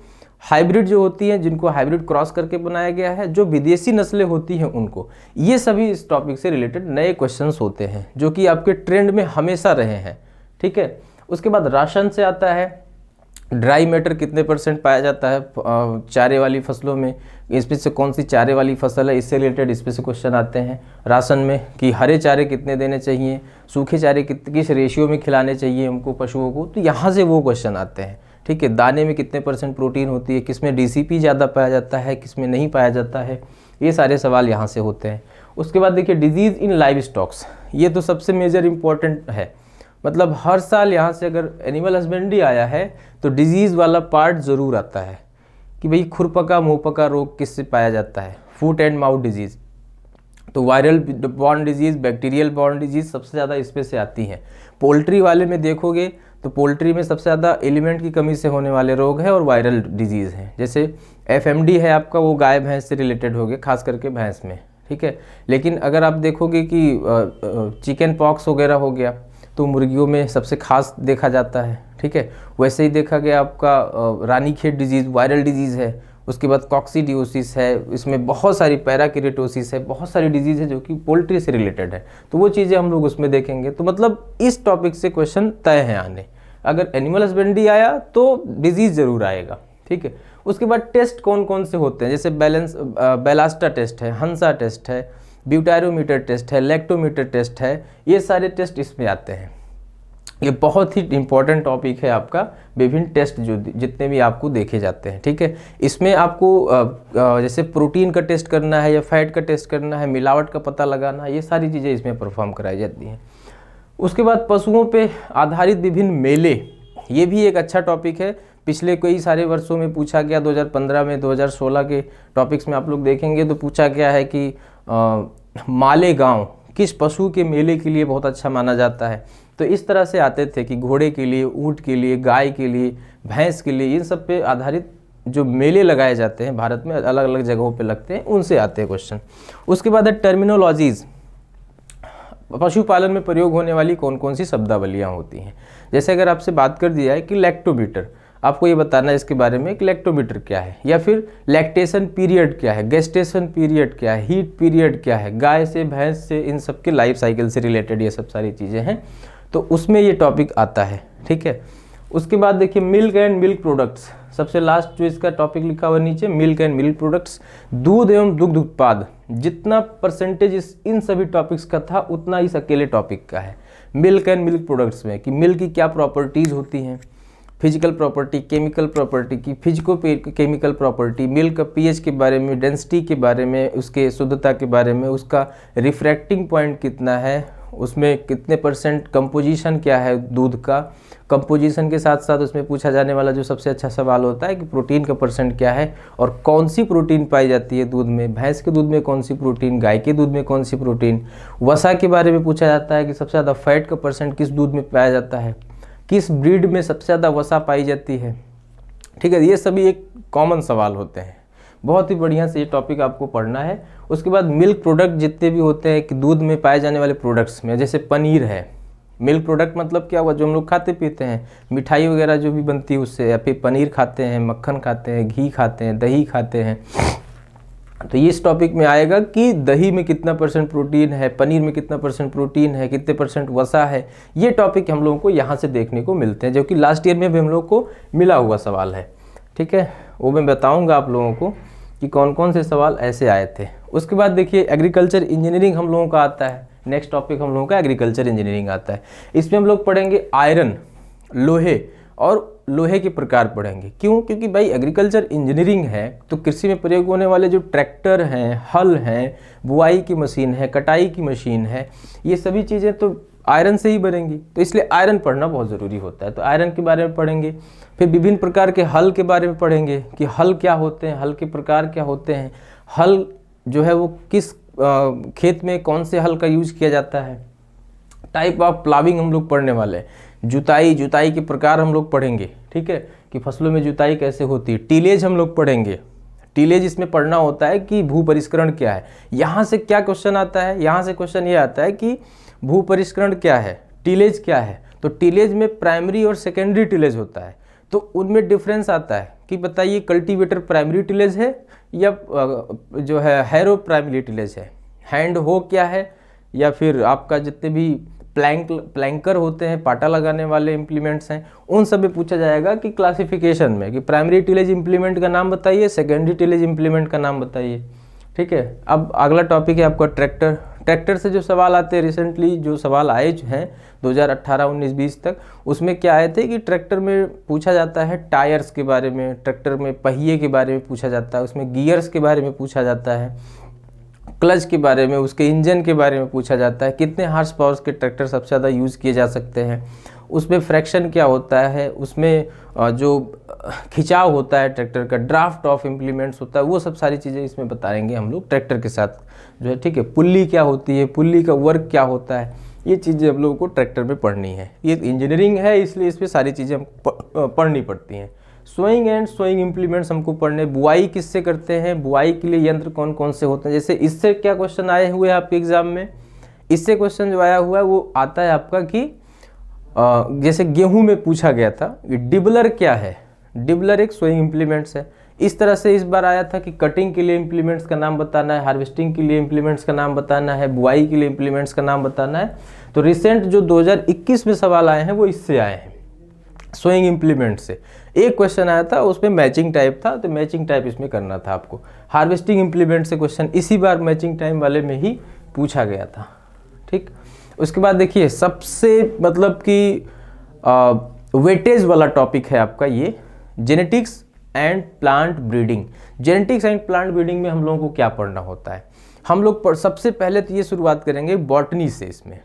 A: हाइब्रिड जो होती हैं जिनको हाइब्रिड क्रॉस करके बनाया गया है, जो विदेशी नस्लें होती हैं उनको, ये सभी इस टॉपिक से रिलेटेड नए क्वेश्चंस होते हैं जो कि आपके ट्रेंड में हमेशा रहे हैं। ठीक है, उसके बाद राशन से आता है, ड्राई मैटर कितने % पाया जाता है चारे वाली फसलों में, इसमें से कौन सी चारे वाली फसल है, इससे रिलेटेड इस पे से क्वेश्चन आते हैं। राशन में कि हरे चारे कितने देने चाहिए, सूखे चारे किस रेशियो में खिलाने चाहिए हमको पशुओं को, तो यहाँ से वो क्वेश्चन आते हैं। ठीक है, दाने में कितने % प्रोटीन होती है, किसमें DCP ज़्यादा पाया जाता है, किसमें नहीं पाया जाता है, ये सारे सवाल यहाँ से होते हैं। उसके बाद देखिए डिजीज़ इन लाइव स्टॉक्स, ये तो सबसे मेजर इम्पॉर्टेंट है। मतलब हर साल यहाँ से अगर एनिमल हस्बेंड्री आया है तो डिजीज़ वाला पार्ट ज़रूर आता है कि भाई खुरपका मुंहपका रोग किससे पाया जाता है, फुट एंड माउथ डिजीज़। तो viral born disease, bacterial born disease सबसे ज़्यादा इसमें से आती हैं। पोल्ट्री वाले में देखोगे तो पोल्ट्री में सबसे ज़्यादा एलिमेंट की कमी से होने वाले रोग है और वायरल डिजीज़ हैं। जैसे FMD है आपका, वो गाय भैंस से रिलेटेड हो गए, खास करके भैंस में। ठीक है, लेकिन अगर आप देखोगे कि चिकन पॉक्स वगैरह हो गया तो मुर्गियों में सबसे खास देखा जाता है। ठीक है, वैसे ही देखा गया आपका रानीखेत डिजीज़ वायरल डिजीज़ है। उसके बाद कॉक्सीडियोसिस है, इसमें बहुत सारी पैराकेरेटोसिस है, बहुत सारी डिजीज़ है जो कि पोल्ट्री से रिलेटेड है, तो वो चीज़ें हम लोग उसमें देखेंगे। तो मतलब इस टॉपिक से क्वेश्चन तय है आने। अगर एनिमल हस्बेंड्री आया तो डिजीज़ ज़रूर आएगा। ठीक है, उसके बाद टेस्ट कौन कौन से होते हैं, जैसे बेलास्टा टेस्ट है, हंसा टेस्ट है, ब्यूटारोमीटर टेस्ट है, लैक्टोमीटर टेस्ट है, ये सारे टेस्ट इसमें आते हैं। ये बहुत ही इंपॉर्टेंट टॉपिक है आपका, विभिन्न टेस्ट जो जितने भी आपको देखे जाते हैं। ठीक है, इसमें आपको जैसे प्रोटीन का टेस्ट करना है या फैट का टेस्ट करना है, मिलावट का पता लगाना, ये सारी चीज़ें इसमें परफॉर्म कराई जाती हैं। उसके बाद पशुओं पे आधारित विभिन्न मेले, ये भी एक अच्छा टॉपिक है। पिछले कई सारे वर्षों में पूछा गया, 2015 में, 2016 के टॉपिक्स में आप लोग देखेंगे तो पूछा गया है कि मालेगांव किस पशु के मेले के लिए बहुत अच्छा माना जाता है। तो इस तरह से आते थे कि घोड़े के लिए, ऊँट के लिए, गाय के लिए, भैंस के लिए, इन सब पे आधारित जो मेले लगाए जाते हैं भारत में, अलग अलग जगहों पे लगते हैं, उनसे आते हैं क्वेश्चन। उसके बाद है टर्मिनोलॉजीज़, पशुपालन में प्रयोग होने वाली कौन कौन सी शब्दावलियाँ होती हैं। जैसे अगर आपसे बात कर दिया है कि लैक्टोमीटर, आपको ये बताना है इसके बारे में कि लैक्टोमीटर क्या है, या फिर लैक्टेशन पीरियड क्या है, गेस्टेशन पीरियड क्या है, हीट पीरियड क्या है, गाय से भैंस से, इन सब के लाइफ साइकिल से रिलेटेड ये सब सारी चीज़ें हैं, तो उसमें ये टॉपिक आता है। ठीक है, उसके बाद देखिए मिल्क एंड मिल्क प्रोडक्ट्स, सबसे लास्ट जो इसका टॉपिक लिखा हुआ नीचे, मिल्क एंड मिल्क प्रोडक्ट्स, दूध एवं दुग्ध उत्पाद, जितना % इन सभी टॉपिक्स का था उतना इस अकेले टॉपिक का है मिल्क एंड मिल्क प्रोडक्ट्स में, कि मिल्क की क्या प्रॉपर्टीज़ होती हैं, फिजिकल प्रॉपर्टी, केमिकल प्रॉपर्टी की फिजिको केमिकल प्रॉपर्टी, मिल्क का पीएच के बारे में, डेंसिटी के बारे में, उसके शुद्धता के बारे में, उसका रिफ्रैक्टिंग पॉइंट कितना है, उसमें कितने परसेंट कंपोजिशन क्या है दूध का। कंपोजिशन के साथ साथ उसमें पूछा जाने वाला जो सबसे अच्छा सवाल होता है कि प्रोटीन का परसेंट क्या है और कौन सी प्रोटीन पाई जाती है दूध में, भैंस के दूध में कौन सी प्रोटीन, गाय के दूध में कौन सी प्रोटीन। वसा के बारे में पूछा जाता है कि सबसे ज़्यादा फैट का परसेंट किस दूध में पाया जाता है, किस ब्रीड में सबसे ज़्यादा वसा पाई जाती है। ठीक है, ये सभी एक कॉमन सवाल होते हैं। बहुत ही बढ़िया से ये टॉपिक आपको पढ़ना है। उसके बाद मिल्क प्रोडक्ट जितने भी होते हैं कि दूध में पाए जाने वाले प्रोडक्ट्स में, जैसे पनीर है, मिल्क प्रोडक्ट मतलब क्या हुआ, जो हम लोग खाते पीते हैं, मिठाई वगैरह जो भी बनती है उससे, या फिर पनीर खाते हैं, मक्खन खाते हैं, घी खाते हैं, दही खाते हैं। तो ये इस टॉपिक में आएगा कि दही में कितना परसेंट प्रोटीन है, पनीर में कितना परसेंट प्रोटीन है, कितने परसेंट वसा है। ये टॉपिक हम लोगों को यहाँ से देखने को मिलते हैं, जो कि लास्ट ईयर में भी हम लोग को मिला हुआ सवाल है। ठीक है, वो मैं बताऊँगा आप लोगों को कि कौन कौन से सवाल ऐसे आए थे। उसके बाद देखिए एग्रीकल्चर इंजीनियरिंग हम लोगों का आता है। नेक्स्ट टॉपिक हम लोगों का एग्रीकल्चर इंजीनियरिंग आता है। इसमें हम लोग पढ़ेंगे आयरन, लोहे और लोहे के प्रकार पढ़ेंगे। क्यों? क्योंकि भाई एग्रीकल्चर इंजीनियरिंग है तो कृषि में प्रयोग होने वाले जो ट्रैक्टर हैं, हल हैं, बुआई की मशीन है, कटाई की मशीन है, ये सभी चीज़ें तो आयरन से ही बनेंगी। तो इसलिए आयरन पढ़ना बहुत ज़रूरी होता है। तो आयरन के बारे में पढ़ेंगे। फिर विभिन्न प्रकार के हल के बारे में पढ़ेंगे कि हल क्या होते हैं, हल के प्रकार क्या होते हैं, हल जो है वो किस खेत में कौन से हल का यूज किया जाता है। टाइप ऑफ प्लाविंग हम लोग पढ़ने वाले हैं। जुताई के प्रकार हम लोग पढ़ेंगे। ठीक है, कि फसलों में जुताई कैसे होती है। टीलेज हम लोग पढ़ेंगे। टीलेज इसमें पढ़ना होता है कि भू परिष्करण क्या है। यहाँ से क्या क्वेश्चन आता है, यहाँ से क्वेश्चन ये आता है कि भू परिष्करण क्या है, टीलेज क्या है। तो टीलेज में प्राइमरी और सेकेंडरी टीलेज होता है, तो उनमें डिफरेंस आता है कि बताइए कल्टीवेटर प्राइमरी टीलेज है या जो है हैरो प्राइमरी टीलेज है, हैंड हो क्या है, या फिर आपका जितने भी प्लैंकर होते हैं, पाटा लगाने वाले इम्प्लीमेंट्स हैं, उन सब में पूछा जाएगा कि क्लासिफिकेशन में कि प्राइमरी टिलेज इम्प्लीमेंट का नाम बताइए, सेकेंडरी टिलेज इम्प्लीमेंट का नाम बताइए। ठीक है, अब अगला टॉपिक है आपका ट्रैक्टर। ट्रैक्टर से जो सवाल आते हैं, रिसेंटली जो सवाल आए हैं 2018, 19, 20 तक, उसमें क्या आए थे कि ट्रैक्टर में पूछा जाता है टायर्स के बारे में, ट्रैक्टर में पहिए के बारे में पूछा जाता है, उसमें गियर्स के बारे में पूछा जाता है, क्लच के बारे में, उसके इंजन के बारे में पूछा जाता है, कितने हार्स पावर के ट्रैक्टर सबसे ज़्यादा यूज़ किए जा सकते हैं, उसमें फ्रैक्शन क्या होता है, उसमें जो खिंचाव होता है ट्रैक्टर का, ड्राफ्ट ऑफ इम्प्लीमेंट्स होता है, वो सब सारी चीज़ें इसमें बताएंगे हम लोग ट्रैक्टर के साथ जो है। ठीक है, पुल्ली क्या होती है, पुल्ली का वर्क क्या होता है, ये चीज़ें हम लोगों को ट्रैक्टर में पढ़नी है। ये इंजीनियरिंग है इसलिए इसमें सारी चीज़ें हम पढ़नी पड़ती हैं। सोइंग एंड सोइंग इम्प्लीमेंट्स हमको पढ़ने। बुआई किससे करते हैं, बुआई के लिए यंत्र कौन कौन से होते हैं। जैसे इससे क्या क्वेश्चन आए हुए हैं आपके एग्जाम में, इससे क्वेश्चन जो आया हुआ है वो आता है आपका कि जैसे गेहूं में पूछा गया था कि डिबलर क्या है, डिबलर एक सोइंग इम्प्लीमेंट्स है। इस तरह से इस बार आया था कि कटिंग के लिए इम्प्लीमेंट्स का नाम बताना है, हार्वेस्टिंग के लिए इम्प्लीमेंट्स का नाम बताना है, बुआई के लिए इम्प्लीमेंट्स का नाम बताना है। तो रिसेंट जो 2021 में सवाल आए हैं वो इससे आए हैं, सोइंग इम्प्लीमेंट से। एक क्वेश्चन आया था उसमें मैचिंग टाइप था, तो मैचिंग टाइप इसमें करना था आपको। हार्वेस्टिंग इम्प्लीमेंट से क्वेश्चन इसी बार मैचिंग टाइम वाले में ही पूछा गया था। ठीक, उसके बाद देखिए सबसे मतलब कि वेटेज वाला टॉपिक है आपका ये genetics and plant breeding. Genetics and plant breeding में हम लोगों को क्या पढ़ना होता है। हम लोग सबसे पहले तो ये शुरुआत करेंगे बॉटनी से इसमें।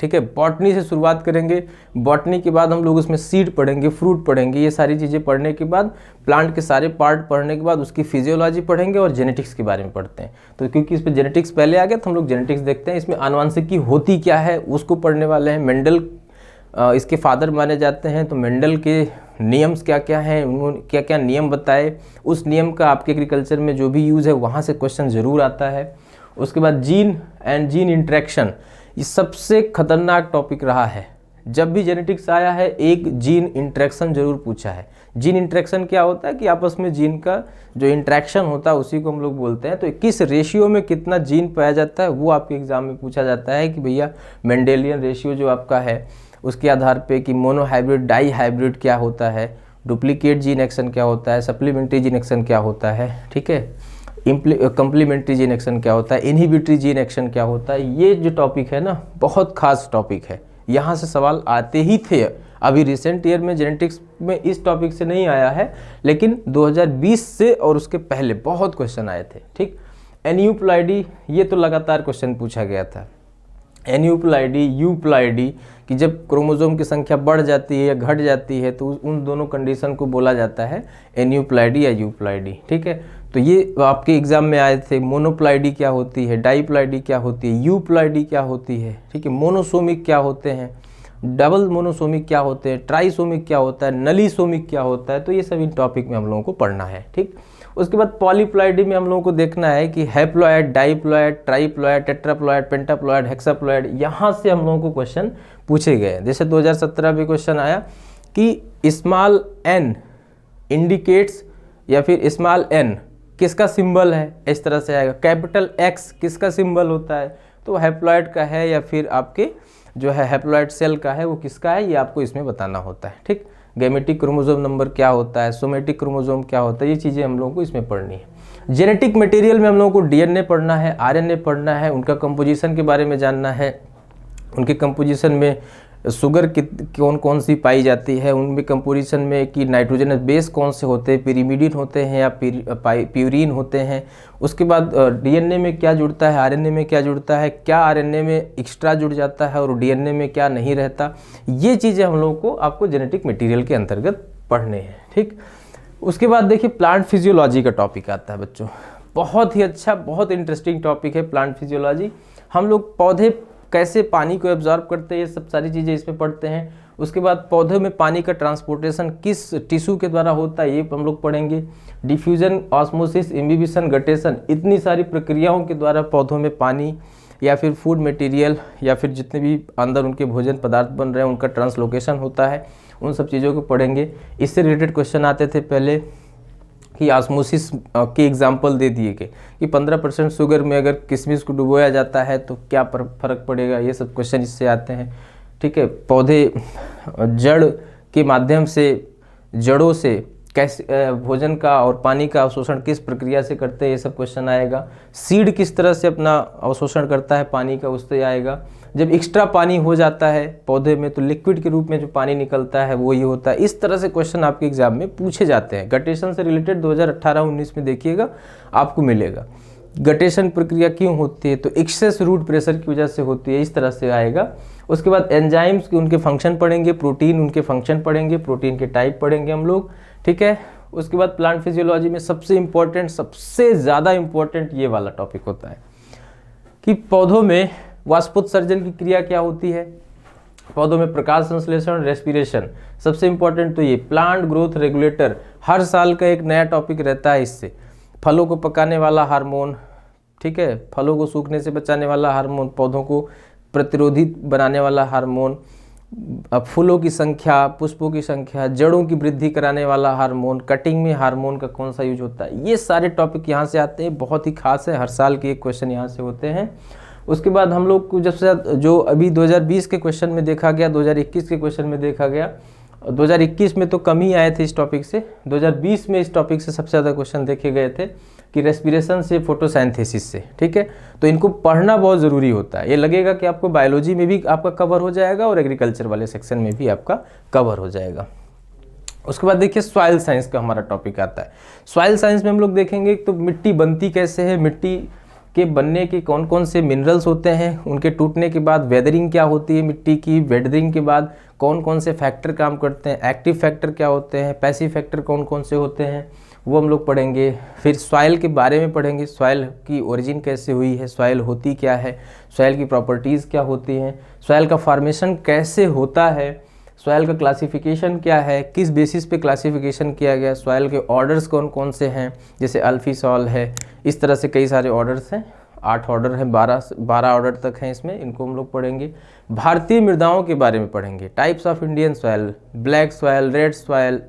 A: ठीक है, बॉटनी से शुरुआत करेंगे। बॉटनी के बाद हम लोग उसमें सीड पढ़ेंगे, फ्रूट पढ़ेंगे। ये सारी चीज़ें पढ़ने के बाद, प्लांट के सारे पार्ट पढ़ने के बाद उसकी फिजियोलॉजी पढ़ेंगे और जेनेटिक्स के बारे में पढ़ते हैं। तो क्योंकि इस पर जेनेटिक्स पहले आ गया तो हम लोग जेनेटिक्स देखते हैं। इसमें आनुवंशिकी होती क्या है उसको पढ़ने वाले हैं। मेंडल इसके फादर माने जाते हैं, तो मेंडल के नियम्स क्या क्या हैं, उन्होंने क्या क्या नियम बताए, उस नियम का आपके एग्रीकल्चर में जो भी यूज़ है वहाँ से क्वेश्चन ज़रूर आता है। उसके बाद जीन एंड जीन इंट्रैक्शन, ये सबसे खतरनाक टॉपिक रहा है। जब भी जेनेटिक्स आया है एक जीन इंट्रैक्शन जरूर पूछा है। जीन इंट्रैक्शन क्या होता है कि आपस में जीन का जो इंट्रैक्शन होता है उसी को हम लोग बोलते हैं। तो किस रेशियो में कितना जीन पाया जाता है वो आपके एग्जाम में पूछा जाता है कि भैया मेंडेलियन रेशियो जो आपका है उसके आधार पे कि मोनो हाइब्रिड, डाई हाइब्रिड क्या होता है, डुप्लीकेट जीन एक्शन क्या होता है, सप्लीमेंट्री जीन एक्शन क्या होता है, ठीक है, कम्प्लीमेंट्री जीन एक्शन क्या होता है, इनहिबिटरी जीन एक्शन क्या होता है। ये जो टॉपिक है ना बहुत खास टॉपिक है, यहाँ से सवाल आते ही थे अभी रिसेंट ईयर में जेनेटिक्स में इस टॉपिक से नहीं आया है, लेकिन 2020 से और उसके पहले बहुत क्वेश्चन आए थे। ठीक, एन्यूप्लॉइडी, ये तो लगातार क्वेश्चन पूछा गया था। एन्यूप्लॉइडी, यूप्लॉइडी कि जब क्रोमोसोम की संख्या बढ़ जाती है या घट जाती है तो उन दोनों कंडीशन को बोला जाता है एन्यूप्लॉइडी या यूप्लॉइडी। ठीक है, तो ये आपके एग्जाम में आए थे। मोनोप्लॉइडी क्या होती है, डाइप्लॉइडी क्या होती है, यूप्लॉइडी क्या होती है, ठीक है, मोनोसोमिक क्या होते हैं, डबल मोनोसोमिक क्या होते हैं, ट्राइसोमिक क्या होता है, नलीसोमिक क्या होता है, तो ये सभी टॉपिक में हम लोगों को पढ़ना है। ठीक, उसके बाद पॉलीप्लॉइडी में हम लोगों को देखना है कि haploid, diploid, triploid, tetraploid, pentaploid, hexaploid, यहाँ से हम लोगों को क्वेश्चन पूछे गए हैं। जैसे 2017 में क्वेश्चन आया कि स्मॉल n इंडिकेट्स या फिर स्मॉल n किसका सिंबल है, इस तरह से आएगा। कैपिटल X किसका सिंबल होता है, तो हैप्लॉइड का है या फिर आपके जो है हैप्लॉइड सेल का है, वो किसका है, ये आपको इसमें बताना होता है। ठीक, गेमेटिक क्रोमोसोम नंबर क्या होता है, सोमेटिक क्रोमोसोम क्या होता है, ये चीज़ें हम लोगों को इसमें पढ़नी है। जेनेटिक मटेरियल में हम लोगों को डीएनए पढ़ना है, आरएनए पढ़ना है, उनका कंपोजिशन के बारे में जानना है, उनके कंपोजिशन में शुगर कौन कौन सी पाई जाती है, उनमें कंपोजिशन में कि नाइट्रोजनस बेस कौन से होते हैं, पिरिमिडिन होते हैं या प्यूरिन होते हैं। उसके बाद डीएनए में क्या जुड़ता है, आरएनए में क्या जुड़ता है, क्या आरएनए में एक्स्ट्रा जुड़ जाता है और डीएनए में क्या नहीं रहता, ये चीज़ें हम लोगों को आपको जेनेटिक मटेरियल के अंतर्गत पढ़ने हैं। ठीक, उसके बाद देखिए प्लांट फिजियोलॉजी का टॉपिक आता है बच्चों, बहुत ही अच्छा, बहुत इंटरेस्टिंग टॉपिक है प्लांट फिजियोलॉजी। हम लोग पौधे कैसे पानी को एब्जॉर्ब करते हैं, ये सब सारी चीज़ें इसमें पढ़ते हैं। उसके बाद पौधों में पानी का ट्रांसपोर्टेशन किस टिश्यू के द्वारा होता है, ये हम लोग पढ़ेंगे। डिफ्यूजन, ऑस्मोसिस, इम्बिबिशन, गटेशन, इतनी सारी प्रक्रियाओं के द्वारा पौधों में पानी या फिर फूड मटेरियल या फिर जितने भी अंदर उनके भोजन पदार्थ बन रहे हैं उनका ट्रांसलोकेशन होता है, उन सब चीज़ों को पढ़ेंगे। इससे रिलेटेड क्वेश्चन आते थे पहले कि ऑस्मोसिस के एग्जाम्पल दे दिए गए कि 15% शुगर में अगर किशमिश को डुबोया जाता है तो क्या फ़र्क पड़ेगा, ये सब क्वेश्चन इससे आते हैं। ठीक है, पौधे जड़ के माध्यम से, जड़ों से कैसे भोजन का और पानी का अवशोषण किस प्रक्रिया से करते हैं, ये सब क्वेश्चन आएगा। सीड किस तरह से अपना अवशोषण करता है पानी का, उससे आएगा। जब एक्स्ट्रा पानी हो जाता है पौधे में तो लिक्विड के रूप में जो पानी निकलता है वो ये होता है। इस तरह से क्वेश्चन आपके एग्जाम में पूछे जाते हैं। गटेशन से रिलेटेड 2018-19 में देखिएगा आपको मिलेगा। गटेशन प्रक्रिया क्यों होती है, तो एक्सेस रूट प्रेशर की वजह से होती है, इस तरह से आएगा। उसके बाद एंजाइम्स के उनके फंक्शन पढ़ेंगे, प्रोटीन उनके फंक्शन पढ़ेंगे, प्रोटीन के टाइप पढ़ेंगे हम लोग। ठीक है, उसके बाद प्लांट फिजियोलॉजी में सबसे इम्पोर्टेंट, सबसे ज़्यादा इम्पोर्टेंट ये वाला टॉपिक होता है कि पौधों में वाष्पोत्सर्जन की क्रिया क्या होती है, पौधों में प्रकाश संश्लेषण, रेस्पिरेशन, सबसे इम्पोर्टेंट तो ये। प्लांट ग्रोथ रेगुलेटर, हर साल का एक नया टॉपिक रहता है इससे। फलों को पकाने वाला हार्मोन, ठीक है, फलों को सूखने से बचाने वाला हार्मोन, पौधों को प्रतिरोधी बनाने वाला हार्मोन, फूलों की संख्या, पुष्पों की संख्या, जड़ों की वृद्धि कराने वाला हार्मोन, कटिंग में हार्मोन का कौन सा यूज होता है, ये सारे टॉपिक यहाँ से आते हैं। बहुत ही खास है, हर साल के एक क्वेश्चन यहाँ से होते हैं। उसके बाद हम लोग को जब से जो अभी 2020 के क्वेश्चन में देखा गया, 2021 के क्वेश्चन में देखा गया, 2021 में तो कम ही आए थे इस टॉपिक से, 2020 में इस टॉपिक से सबसे ज़्यादा क्वेश्चन देखे गए थे कि रेस्पिरेशन से, फोटोसिंथेसिस से। ठीक है, तो इनको पढ़ना बहुत ज़रूरी होता है। ये लगेगा कि आपको बायोलॉजी में भी आपका कवर हो जाएगा और एग्रीकल्चर वाले सेक्शन में भी आपका कवर हो जाएगा। उसके बाद देखिए सॉइल साइंस का हमारा टॉपिक आता है। सॉइल साइंस में हम लोग देखेंगे तो मिट्टी बनती कैसे है, मिट्टी के बनने के कौन कौन से मिनरल्स होते हैं, उनके टूटने के बाद वेदरिंग क्या होती है मिट्टी की, वेदरिंग के बाद कौन कौन से फैक्टर काम करते हैं, एक्टिव फैक्टर क्या होते हैं, पैसिव फैक्टर कौन कौन से होते हैं, वो हम लोग पढ़ेंगे। फिर सॉइल के बारे में पढ़ेंगे, सॉइल की ओरिजिन कैसे हुई है, सॉइल होती क्या है, सॉइल की प्रॉपर्टीज़ क्या होती हैं, सॉइल का फॉर्मेशन कैसे होता है, सॉइल का क्लासिफिकेशन क्या है, किस बेसिस पे क्लासिफिकेशन किया गया, सॉइल के ऑर्डर्स कौन कौन से हैं, जैसे अल्फी सॉइल है, इस तरह से कई सारे ऑर्डर्स हैं, 8 ऑर्डर हैं, 12 ऑर्डर तक हैं इसमें, इनको हम लोग पढ़ेंगे। भारतीय मृदाओं के बारे में पढ़ेंगे, types of Indian soil, black soil, red soil,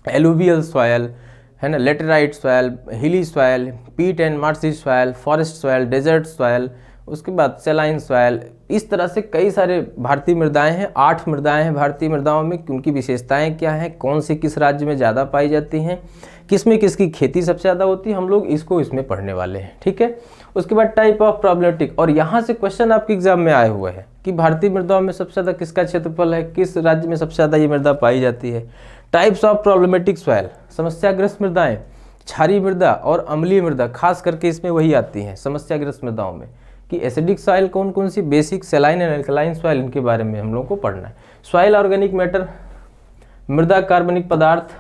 A: alluvial soil है ना, laterite soil, hilly soil, peat and marshy soil, forest soil, desert soil, उसके बाद सेलाइन सॉइल, इस तरह से कई सारे भारतीय मृदाएं हैं। 8 मृदाएं हैं भारतीय मृदाओं में, उनकी विशेषताएं क्या हैं, कौन सी किस राज्य में ज़्यादा पाई जाती हैं, किस में किसकी खेती सबसे ज़्यादा होती है, हम लोग इसको इसमें पढ़ने वाले हैं। ठीक है, उसके बाद टाइप ऑफ प्रॉब्लमेटिक, और यहाँ से क्वेश्चन आपके एग्जाम में आए हुए हैं कि भारतीय मृदाओं में सबसे ज़्यादा किसका क्षेत्रफल है, किस राज्य में सबसे ज़्यादा ये मृदा पाई जाती है। टाइप्स ऑफ प्रॉब्लमेटिक सॉइल, समस्याग्रस्त मृदाएं, क्षारीय मृदा और अम्लीय मृदा, खास करके इसमें वही आती हैं समस्याग्रस्त मृदाओं में कि एसिडिक सॉइल कौन कौन सी, basic, saline and alkaline soil, इनके बारे में हम लोग को पढ़ना है। सॉइल ऑर्गेनिक मैटर, मृदा कार्बनिक पदार्थ,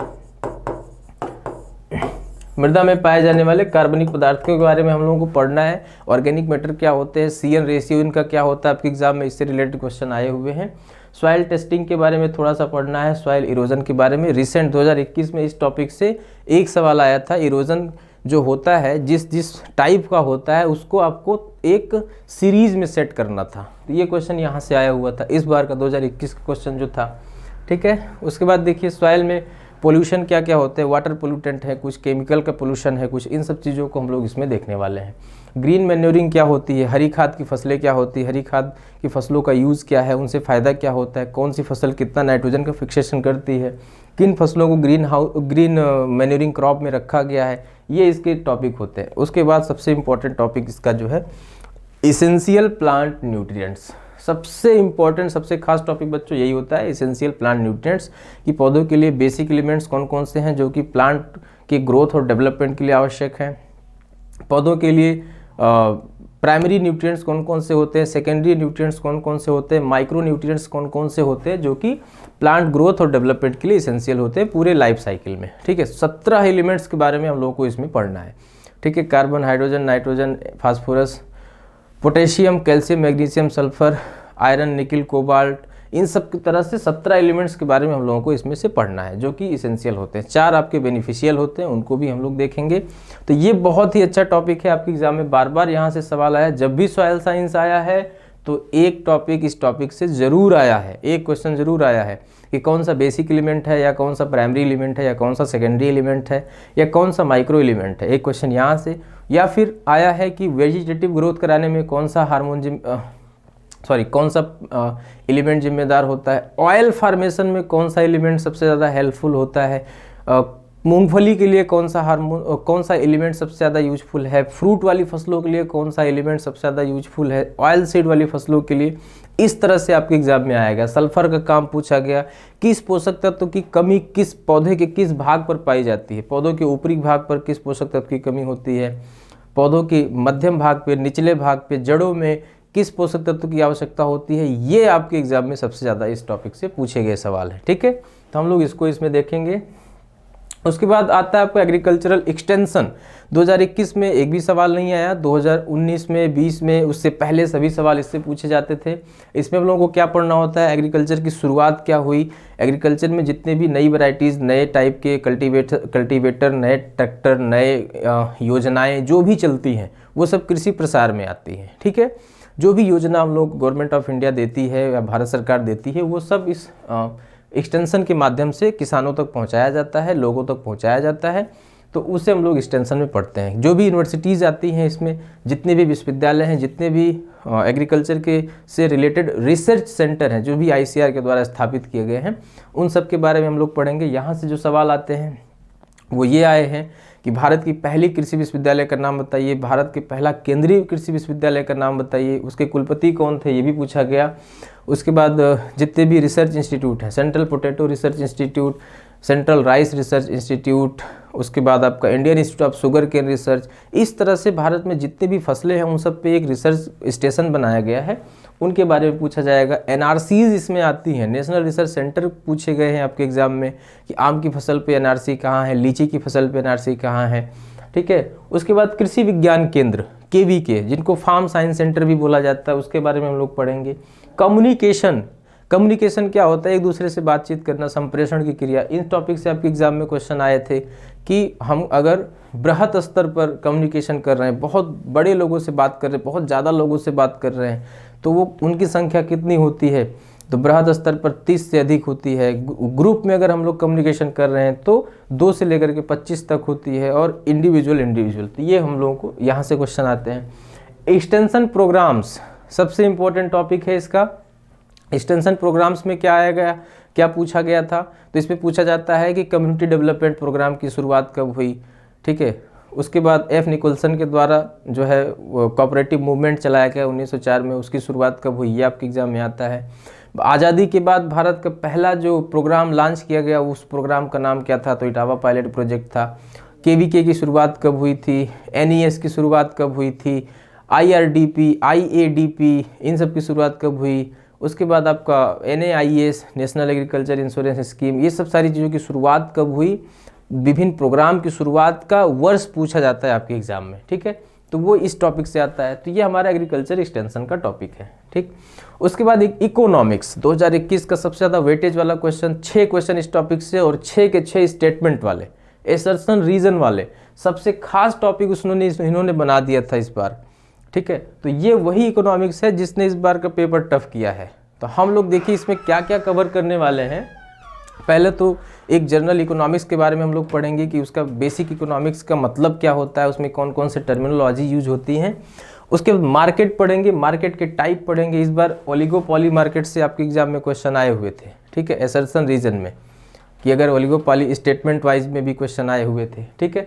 A: मृदा में पाए जाने वाले कार्बनिक पदार्थों के बारे में हम लोगों को पढ़ना है। ऑर्गेनिक मैटर क्या होते हैं, CN रेशियो इनका क्या होता है, आपके एग्जाम में इससे रिलेटेड क्वेश्चन आए हुए हैं। सॉइल टेस्टिंग के बारे में थोड़ा सा पढ़ना है, सॉइल इरोजन के बारे में। रिसेंट 2021 में इस टॉपिक से एक सवाल आया था, इरोजन जो होता है जिस टाइप का होता है उसको आपको एक सीरीज में सेट करना था, तो ये क्वेश्चन यहाँ से आया हुआ था इस बार का 2021 का क्वेश्चन जो था। ठीक है, उसके बाद देखिए सॉइल में पोल्यूशन क्या क्या होते हैं, वाटर पोल्यूटेंट है, कुछ केमिकल का पोल्यूशन है, कुछ इन सब चीज़ों को हम लोग इसमें देखने वाले हैं। ग्रीन मैन्योरिंग क्या होती है, हरी खाद की फसलें क्या होती है, हरी खाद की फसलों का यूज़ क्या है, उनसे फ़ायदा क्या होता है, कौन सी फसल कितना नाइट्रोजन का फिक्सेशन करती है, किन फसलों को ग्रीन मैन्योरिंग क्रॉप में रखा गया है, ये इसके टॉपिक होते हैं। उसके बाद सबसे इम्पॉर्टेंट टॉपिक इसका जो है इसेंशियल प्लांट न्यूट्रिएंट्स, सबसे इम्पॉर्टेंट सबसे खास टॉपिक बच्चों यही होता है, इसेंशियल प्लांट न्यूट्रिएंट्स, कि पौधों के लिए बेसिक एलिमेंट्स कौन कौन से हैं जो कि प्लांट के ग्रोथ और डेवलपमेंट के लिए आवश्यक हैं, पौधों के लिए प्राइमरी न्यूट्रिएंट्स कौन कौन से होते हैं, सेकेंडरी न्यूट्रिएंट्स कौन कौन से होते हैं, माइक्रो न्यूट्रिएंट्स कौन कौन से होते हैं जो कि प्लांट ग्रोथ और डेवलपमेंट के लिए इसेंशियल होते हैं पूरे लाइफ साइकिल में। ठीक है, 17 एलिमेंट्स के बारे में हम लोगों को इसमें पढ़ना है। ठीक है, carbon, hydrogen, nitrogen, phosphorus, potassium, calcium, magnesium, sulphur, iron, nickel, cobalt, इन सब की तरह से 17 एलिमेंट्स के बारे में हम लोगों को इसमें से पढ़ना है जो कि इसेंशियल होते हैं। 4 आपके बेनिफिशियल होते हैं, उनको भी हम लोग देखेंगे। तो ये बहुत ही अच्छा टॉपिक है, आपके एग्जाम में बार बार यहाँ से सवाल आया, जब भी सॉइल साइंस आया है तो एक टॉपिक इस टॉपिक से ज़रूर आया है, एक क्वेश्चन ज़रूर आया है कि कौन सा बेसिक एलिमेंट है या कौन सा प्राइमरी एलिमेंट है या कौन सा सेकेंडरी एलिमेंट है या कौन सा माइक्रो एलिमेंट है, एक क्वेश्चन यहाँ से। या फिर आया है कि वेजिटेटिव ग्रोथ कराने में कौन सा कौन सा एलिमेंट जिम्मेदार होता है, ऑयल फार्मेशन में कौन सा एलिमेंट सबसे ज़्यादा हेल्पफुल होता है, मूंगफली के लिए कौन सा एलिमेंट सबसे ज़्यादा यूजफुल है, फ्रूट वाली फसलों के लिए कौन सा एलिमेंट सबसे ज़्यादा यूजफुल है, ऑयल सीड वाली फसलों के लिए, इस तरह से आपके एग्जाम में आएगा। सल्फर का काम पूछा गया, किस पोषक तत्व की कमी किस पौधे के किस भाग पर पाई जाती है, पौधों के ऊपरी भाग पर किस पोषक तत्व की कमी होती है, पौधों के मध्यम भाग पे, निचले भाग पे, जड़ों में किस पोषक तत्व की आवश्यकता होती है, ये आपके एग्जाम में सबसे ज़्यादा इस टॉपिक से पूछे गए सवाल है। ठीक है, तो हम लोग इसको इसमें देखेंगे। उसके बाद आता है आपका एग्रीकल्चरल एक्सटेंशन। 2021 में एक भी सवाल नहीं आया, 2019 में, 20 में, उससे पहले सभी सवाल इससे पूछे जाते थे। इसमें हम लोगों को क्या पढ़ना होता है, एग्रीकल्चर की शुरुआत क्या हुई, एग्रीकल्चर में जितने भी नई वैरायटीज़, नए टाइप के कल्टीवेटर, नए ट्रैक्टर, नए योजनाएं जो भी चलती हैं वो सब कृषि प्रसार में आती हैं। ठीक है, जो भी योजना हम लोग गवर्नमेंट ऑफ इंडिया देती है या भारत सरकार देती है वो सब इस एक्सटेंशन के माध्यम से किसानों तक पहुंचाया जाता है, लोगों तक पहुंचाया जाता है, तो उसे हम लोग एक्सटेंशन में पढ़ते हैं। जो भी यूनिवर्सिटीज़ आती हैं इसमें, जितने भी विश्वविद्यालय हैं, जितने भी एग्रीकल्चर के से रिलेटेड रिसर्च सेंटर हैं जो भी ICAR के द्वारा स्थापित किए गए हैं, उन सब के बारे में हम लोग पढ़ेंगे। यहाँ से जो सवाल आते हैं वो ये आए हैं कि भारत की पहली कृषि विश्वविद्यालय का नाम बताइए, भारत के पहला केंद्रीय कृषि विश्वविद्यालय का नाम बताइए, उसके कुलपति कौन थे ये भी पूछा गया। उसके बाद जितने भी रिसर्च इंस्टीट्यूट हैं, central potato research institute, central rice research institute, उसके बाद आपका Indian institute of sugarcane research, इस तरह से भारत में जितने भी फसलें हैं उन सब पे एक रिसर्च स्टेशन बनाया गया है, उनके बारे में पूछा जाएगा। NRCs इसमें आती हैं, नेशनल रिसर्च सेंटर पूछे गए हैं आपके एग्जाम में कि आम की फसल पे NRC कहाँ है, लीची की फसल पे NRC कहाँ है। ठीक है, उसके बाद कृषि विज्ञान केंद्र KVK, जिनको फार्म साइंस सेंटर भी बोला जाता है, उसके बारे में हम लोग पढ़ेंगे। कम्युनिकेशन क्या होता है, एक दूसरे से बातचीत करना, संप्रेषण की क्रिया, इन टॉपिक से आपके एग्जाम में क्वेश्चन आए थे कि हम अगर बृहत स्तर पर कम्युनिकेशन कर रहे हैं, बहुत बड़े लोगों से बात कर रहे हैं, बहुत ज़्यादा लोगों से बात कर रहे हैं, तो वो उनकी संख्या कितनी होती है, तो बृहद स्तर पर 30 से अधिक होती है। ग्रुप में अगर हम लोग कम्युनिकेशन कर रहे हैं तो 2 से लेकर के 25 तक होती है, और इंडिविजुअल, तो ये हम लोगों को यहाँ से क्वेश्चन आते हैं। एक्सटेंशन प्रोग्राम्स सबसे इम्पोर्टेंट टॉपिक है इसका, एक्सटेंशन प्रोग्राम्स में क्या आएगा, क्या पूछा गया था, तो इसमें पूछा जाता है कि कम्युनिटी डेवलपमेंट प्रोग्राम की शुरुआत कब हुई, ठीक है। उसके बाद एफ निकोलसन के द्वारा जो है वो कोऑपरेटिव मूवमेंट चलाया गया 1904 में, उसकी शुरुआत कब हुई, ये आपके एग्जाम में आता है। आज़ादी के बाद भारत का पहला जो प्रोग्राम लॉन्च किया गया उस प्रोग्राम का नाम क्या था, तो इटावा पायलट प्रोजेक्ट था। केवीके की शुरुआत कब हुई थी, एनईएस की शुरुआत कब हुई थी, आईआरडीपी, आईएडीपी, इन सब की शुरुआत कब हुई। उसके बाद आपका एनएआईएस, नेशनल एग्रीकल्चर इंश्योरेंस स्कीम, ये सब सारी चीज़ों की शुरुआत कब हुई, विभिन्न प्रोग्राम की शुरुआत का वर्ष पूछा जाता है आपके एग्जाम में, ठीक है। तो वो इस टॉपिक से आता है। तो ये हमारा एग्रीकल्चर एक्सटेंशन का टॉपिक है, ठीक। उसके बाद इकोनॉमिक्स 2021 का सबसे ज़्यादा वेटेज वाला क्वेश्चन, 6 क्वेश्चन इस टॉपिक से और 6 के 6 स्टेटमेंट वाले, एसर्शन रीजन वाले, सबसे खास टॉपिक इन्होंने बना दिया था इस बार, ठीक है। तो ये वही इकोनॉमिक्स है जिसने इस बार का पेपर टफ किया है। तो हम लोग देखिए इसमें क्या क्या कवर करने वाले हैं। पहले तो एक जनरल इकोनॉमिक्स के बारे में हम लोग पढ़ेंगे कि उसका बेसिक इकोनॉमिक्स का मतलब क्या होता है, उसमें कौन कौन से टर्मिनोलॉजी यूज होती हैं। उसके बाद मार्केट पढ़ेंगे, मार्केट के टाइप पढ़ेंगे। इस बार ओलिगोपॉली मार्केट से आपके एग्जाम में क्वेश्चन आए हुए थे, ठीक है, एसर्शन रीजन में, कि अगर ओलिगोपॉली स्टेटमेंट वाइज में भी क्वेश्चन आए हुए थे, ठीक है।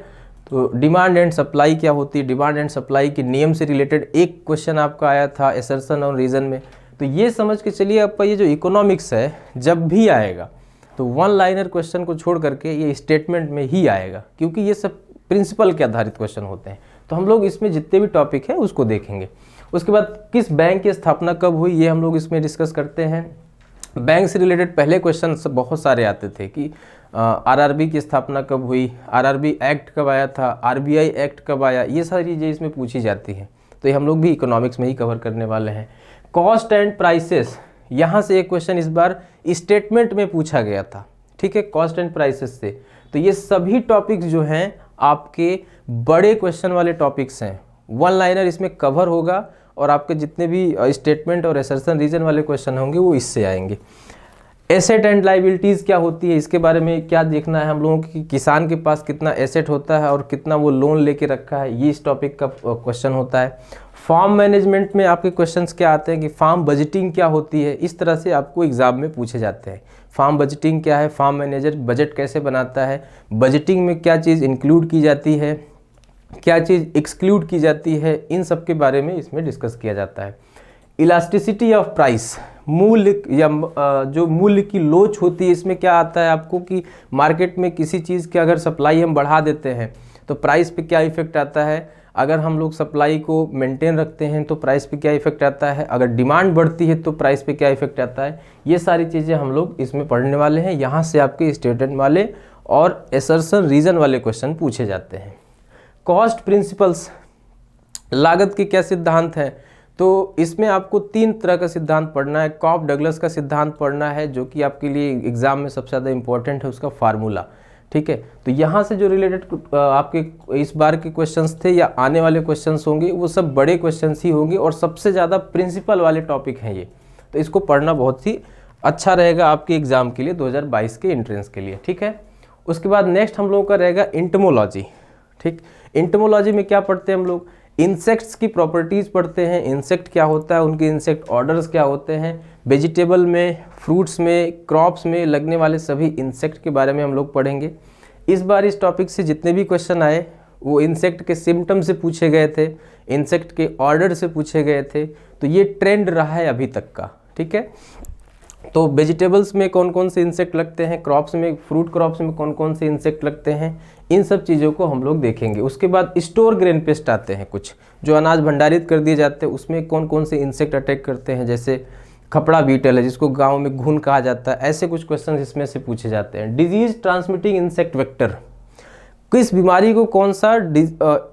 A: तो डिमांड एंड सप्लाई क्या होती है, डिमांड एंड सप्लाई के नियम से रिलेटेड एक क्वेश्चन आपका आया था एसर्शन और रीजन में। तो ये समझ के चलिए आपका ये जो इकोनॉमिक्स है जब भी आएगा तो वन लाइनर क्वेश्चन को छोड़ करके ये स्टेटमेंट में ही आएगा, क्योंकि ये सब प्रिंसिपल के आधारित क्वेश्चन होते हैं। तो हम लोग इसमें जितने भी टॉपिक हैं उसको देखेंगे। उसके बाद किस बैंक की स्थापना कब हुई, ये हम लोग इसमें डिस्कस करते हैं। बैंक से रिलेटेड पहले क्वेश्चन बहुत सारे आते थे कि आरआरबी की स्थापना कब हुई, आरआरबी एक्ट कब आया था, आरबीआई एक्ट कब आया, ये सारी चीज़ें इसमें पूछी जाती हैं। तो ये हम लोग भी इकोनॉमिक्स में ही कवर करने वाले हैं। कॉस्ट एंड प्राइसेस, यहाँ से एक क्वेश्चन इस बार स्टेटमेंट में पूछा गया था, ठीक है, कॉस्ट एंड प्राइसेस से। तो ये सभी टॉपिक्स जो हैं आपके बड़े क्वेश्चन वाले टॉपिक्स हैं, वन लाइनर इसमें कवर होगा और आपके जितने भी स्टेटमेंट और एसर्शन रीजन वाले क्वेश्चन होंगे वो इससे आएंगे। एसेट एंड लाइबिलिटीज़ क्या होती है, इसके बारे में क्या देखना है हम लोगों की, किसान के पास कितना एसेट होता है और कितना वो लोन लेके रखा है, ये इस टॉपिक का क्वेश्चन होता है। फार्म मैनेजमेंट में आपके क्वेश्चंस क्या आते हैं कि फार्म बजटिंग क्या होती है, इस तरह से आपको एग्जाम में पूछे जाते हैं। फार्म बजटिंग क्या है, फार्म मैनेजर बजट कैसे बनाता है, बजटिंग में क्या चीज़ इंक्लूड की जाती है, क्या चीज़ एक्सक्लूड की जाती है, इन सब के बारे में इसमें डिस्कस किया जाता है। इलास्टिसिटी ऑफ प्राइस, मूल्य या जो मूल्य की लोच होती है, इसमें क्या आता है आपको कि मार्केट में किसी चीज़ की अगर सप्लाई हम बढ़ा देते हैं तो प्राइस पे क्या इफेक्ट आता है, अगर हम लोग सप्लाई को मेंटेन रखते हैं तो प्राइस पे क्या इफेक्ट आता है, अगर डिमांड बढ़ती है तो प्राइस पे क्या इफेक्ट आता है। ये सारी चीज़ें हम लोग इसमें पढ़ने वाले हैं। यहाँ से आपके स्टेटमेंट वाले और एसर्शन रीजन वाले क्वेश्चन पूछे जाते हैं। कॉस्ट प्रिंसिपल्स, लागत के क्या सिद्धांत हैं, तो इसमें आपको 3 तरह का सिद्धांत पढ़ना है। कॉफ डगलस का सिद्धांत पढ़ना है जो कि आपके लिए एग्जाम में सबसे ज़्यादा इंपॉर्टेंट है, उसका फार्मूला, ठीक है। तो यहाँ से जो रिलेटेड आपके इस बार के क्वेश्चंस थे या आने वाले क्वेश्चंस होंगे वो सब बड़े क्वेश्चंस ही होंगे और सबसे ज़्यादा प्रिंसिपल वाले टॉपिक हैं ये। तो इसको पढ़ना बहुत ही अच्छा रहेगा आपके एग्ज़ाम के लिए 2022 के एंट्रेंस के लिए, ठीक है। उसके बाद नेक्स्ट हम लोगों का रहेगा इंटमोलॉजी, ठीक। इंटमोलॉजी में क्या पढ़ते हैं हम लोग, इंसेक्ट्स की प्रॉपर्टीज़ पढ़ते हैं, इंसेक्ट क्या होता है, उनके इंसेक्ट ऑर्डर्स क्या होते हैं, वेजिटेबल में, फ्रूट्स में, क्रॉप्स में लगने वाले सभी इंसेक्ट के बारे में हम लोग पढ़ेंगे। इस बार इस टॉपिक से जितने भी क्वेश्चन आए वो इंसेक्ट के सिम्टम से पूछे गए थे, इंसेक्ट के ऑर्डर से पूछे गए थे। तो ये ट्रेंड रहा है अभी तक का, ठीक है। तो वेजिटेबल्स में कौन कौन से इंसेक्ट लगते हैं, क्रॉप्स में, फ्रूट क्रॉप्स में कौन कौन से इंसेक्ट लगते हैं, इन सब चीज़ों को हम लोग देखेंगे। उसके बाद स्टोर ग्रेन पेस्ट आते हैं, कुछ जो अनाज भंडारित कर दिए जाते हैं उसमें कौन कौन से इंसेक्ट अटैक करते हैं, जैसे खपड़ा बीटल है जिसको गांव में घुन कहा जाता है, ऐसे कुछ क्वेश्चन इसमें से पूछे जाते हैं। डिजीज ट्रांसमिटिंग इंसेक्ट वेक्टर, किस बीमारी को कौन सा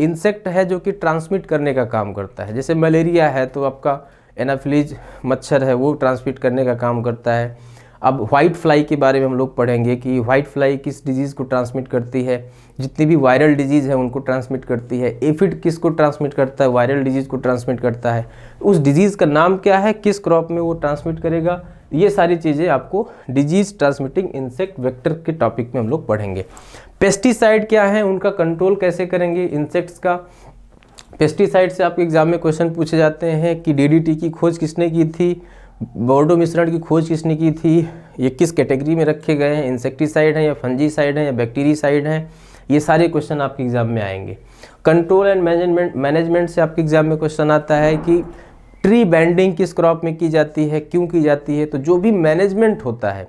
A: इंसेक्ट है जो कि ट्रांसमिट करने का काम करता है, जैसे मलेरिया है तो आपका एनाफिलीज मच्छर है वो ट्रांसमिट करने का काम करता है। अब व्हाइट फ्लाई के बारे में हम लोग पढ़ेंगे कि व्हाइट फ्लाई किस डिजीज़ को ट्रांसमिट करती है, जितनी भी वायरल डिजीज़ है उनको ट्रांसमिट करती है। एफिड किसको ट्रांसमिट करता है, वायरल डिजीज़ को ट्रांसमिट करता है, उस डिजीज़ का नाम क्या है, किस क्रॉप में वो ट्रांसमिट करेगा, ये सारी चीज़ें आपको डिजीज़ ट्रांसमिटिंग इंसेक्ट वेक्टर के टॉपिक में हम लोग पढ़ेंगे। पेस्टिसाइड क्या है, उनका कंट्रोल कैसे करेंगे इंसेक्ट्स का। पेस्टिसाइड से आपके एग्जाम में क्वेश्चन पूछे जाते हैं कि डीडीटी की खोज किसने की थी, बोर्डो मिश्रण की खोज किसने की थी, ये किस कैटेगरी में रखे गए हैं, इंसेक्टिसाइड हैं या फंजीसाइड हैं या बैक्टीरिसाइड हैं, ये सारे क्वेश्चन आपके एग्जाम में आएंगे। कंट्रोल एंड मैनेजमेंट से आपके एग्जाम में क्वेश्चन आता है कि ट्री बैंडिंग किस क्रॉप में की जाती है, क्यों की जाती है। तो जो भी मैनेजमेंट होता है,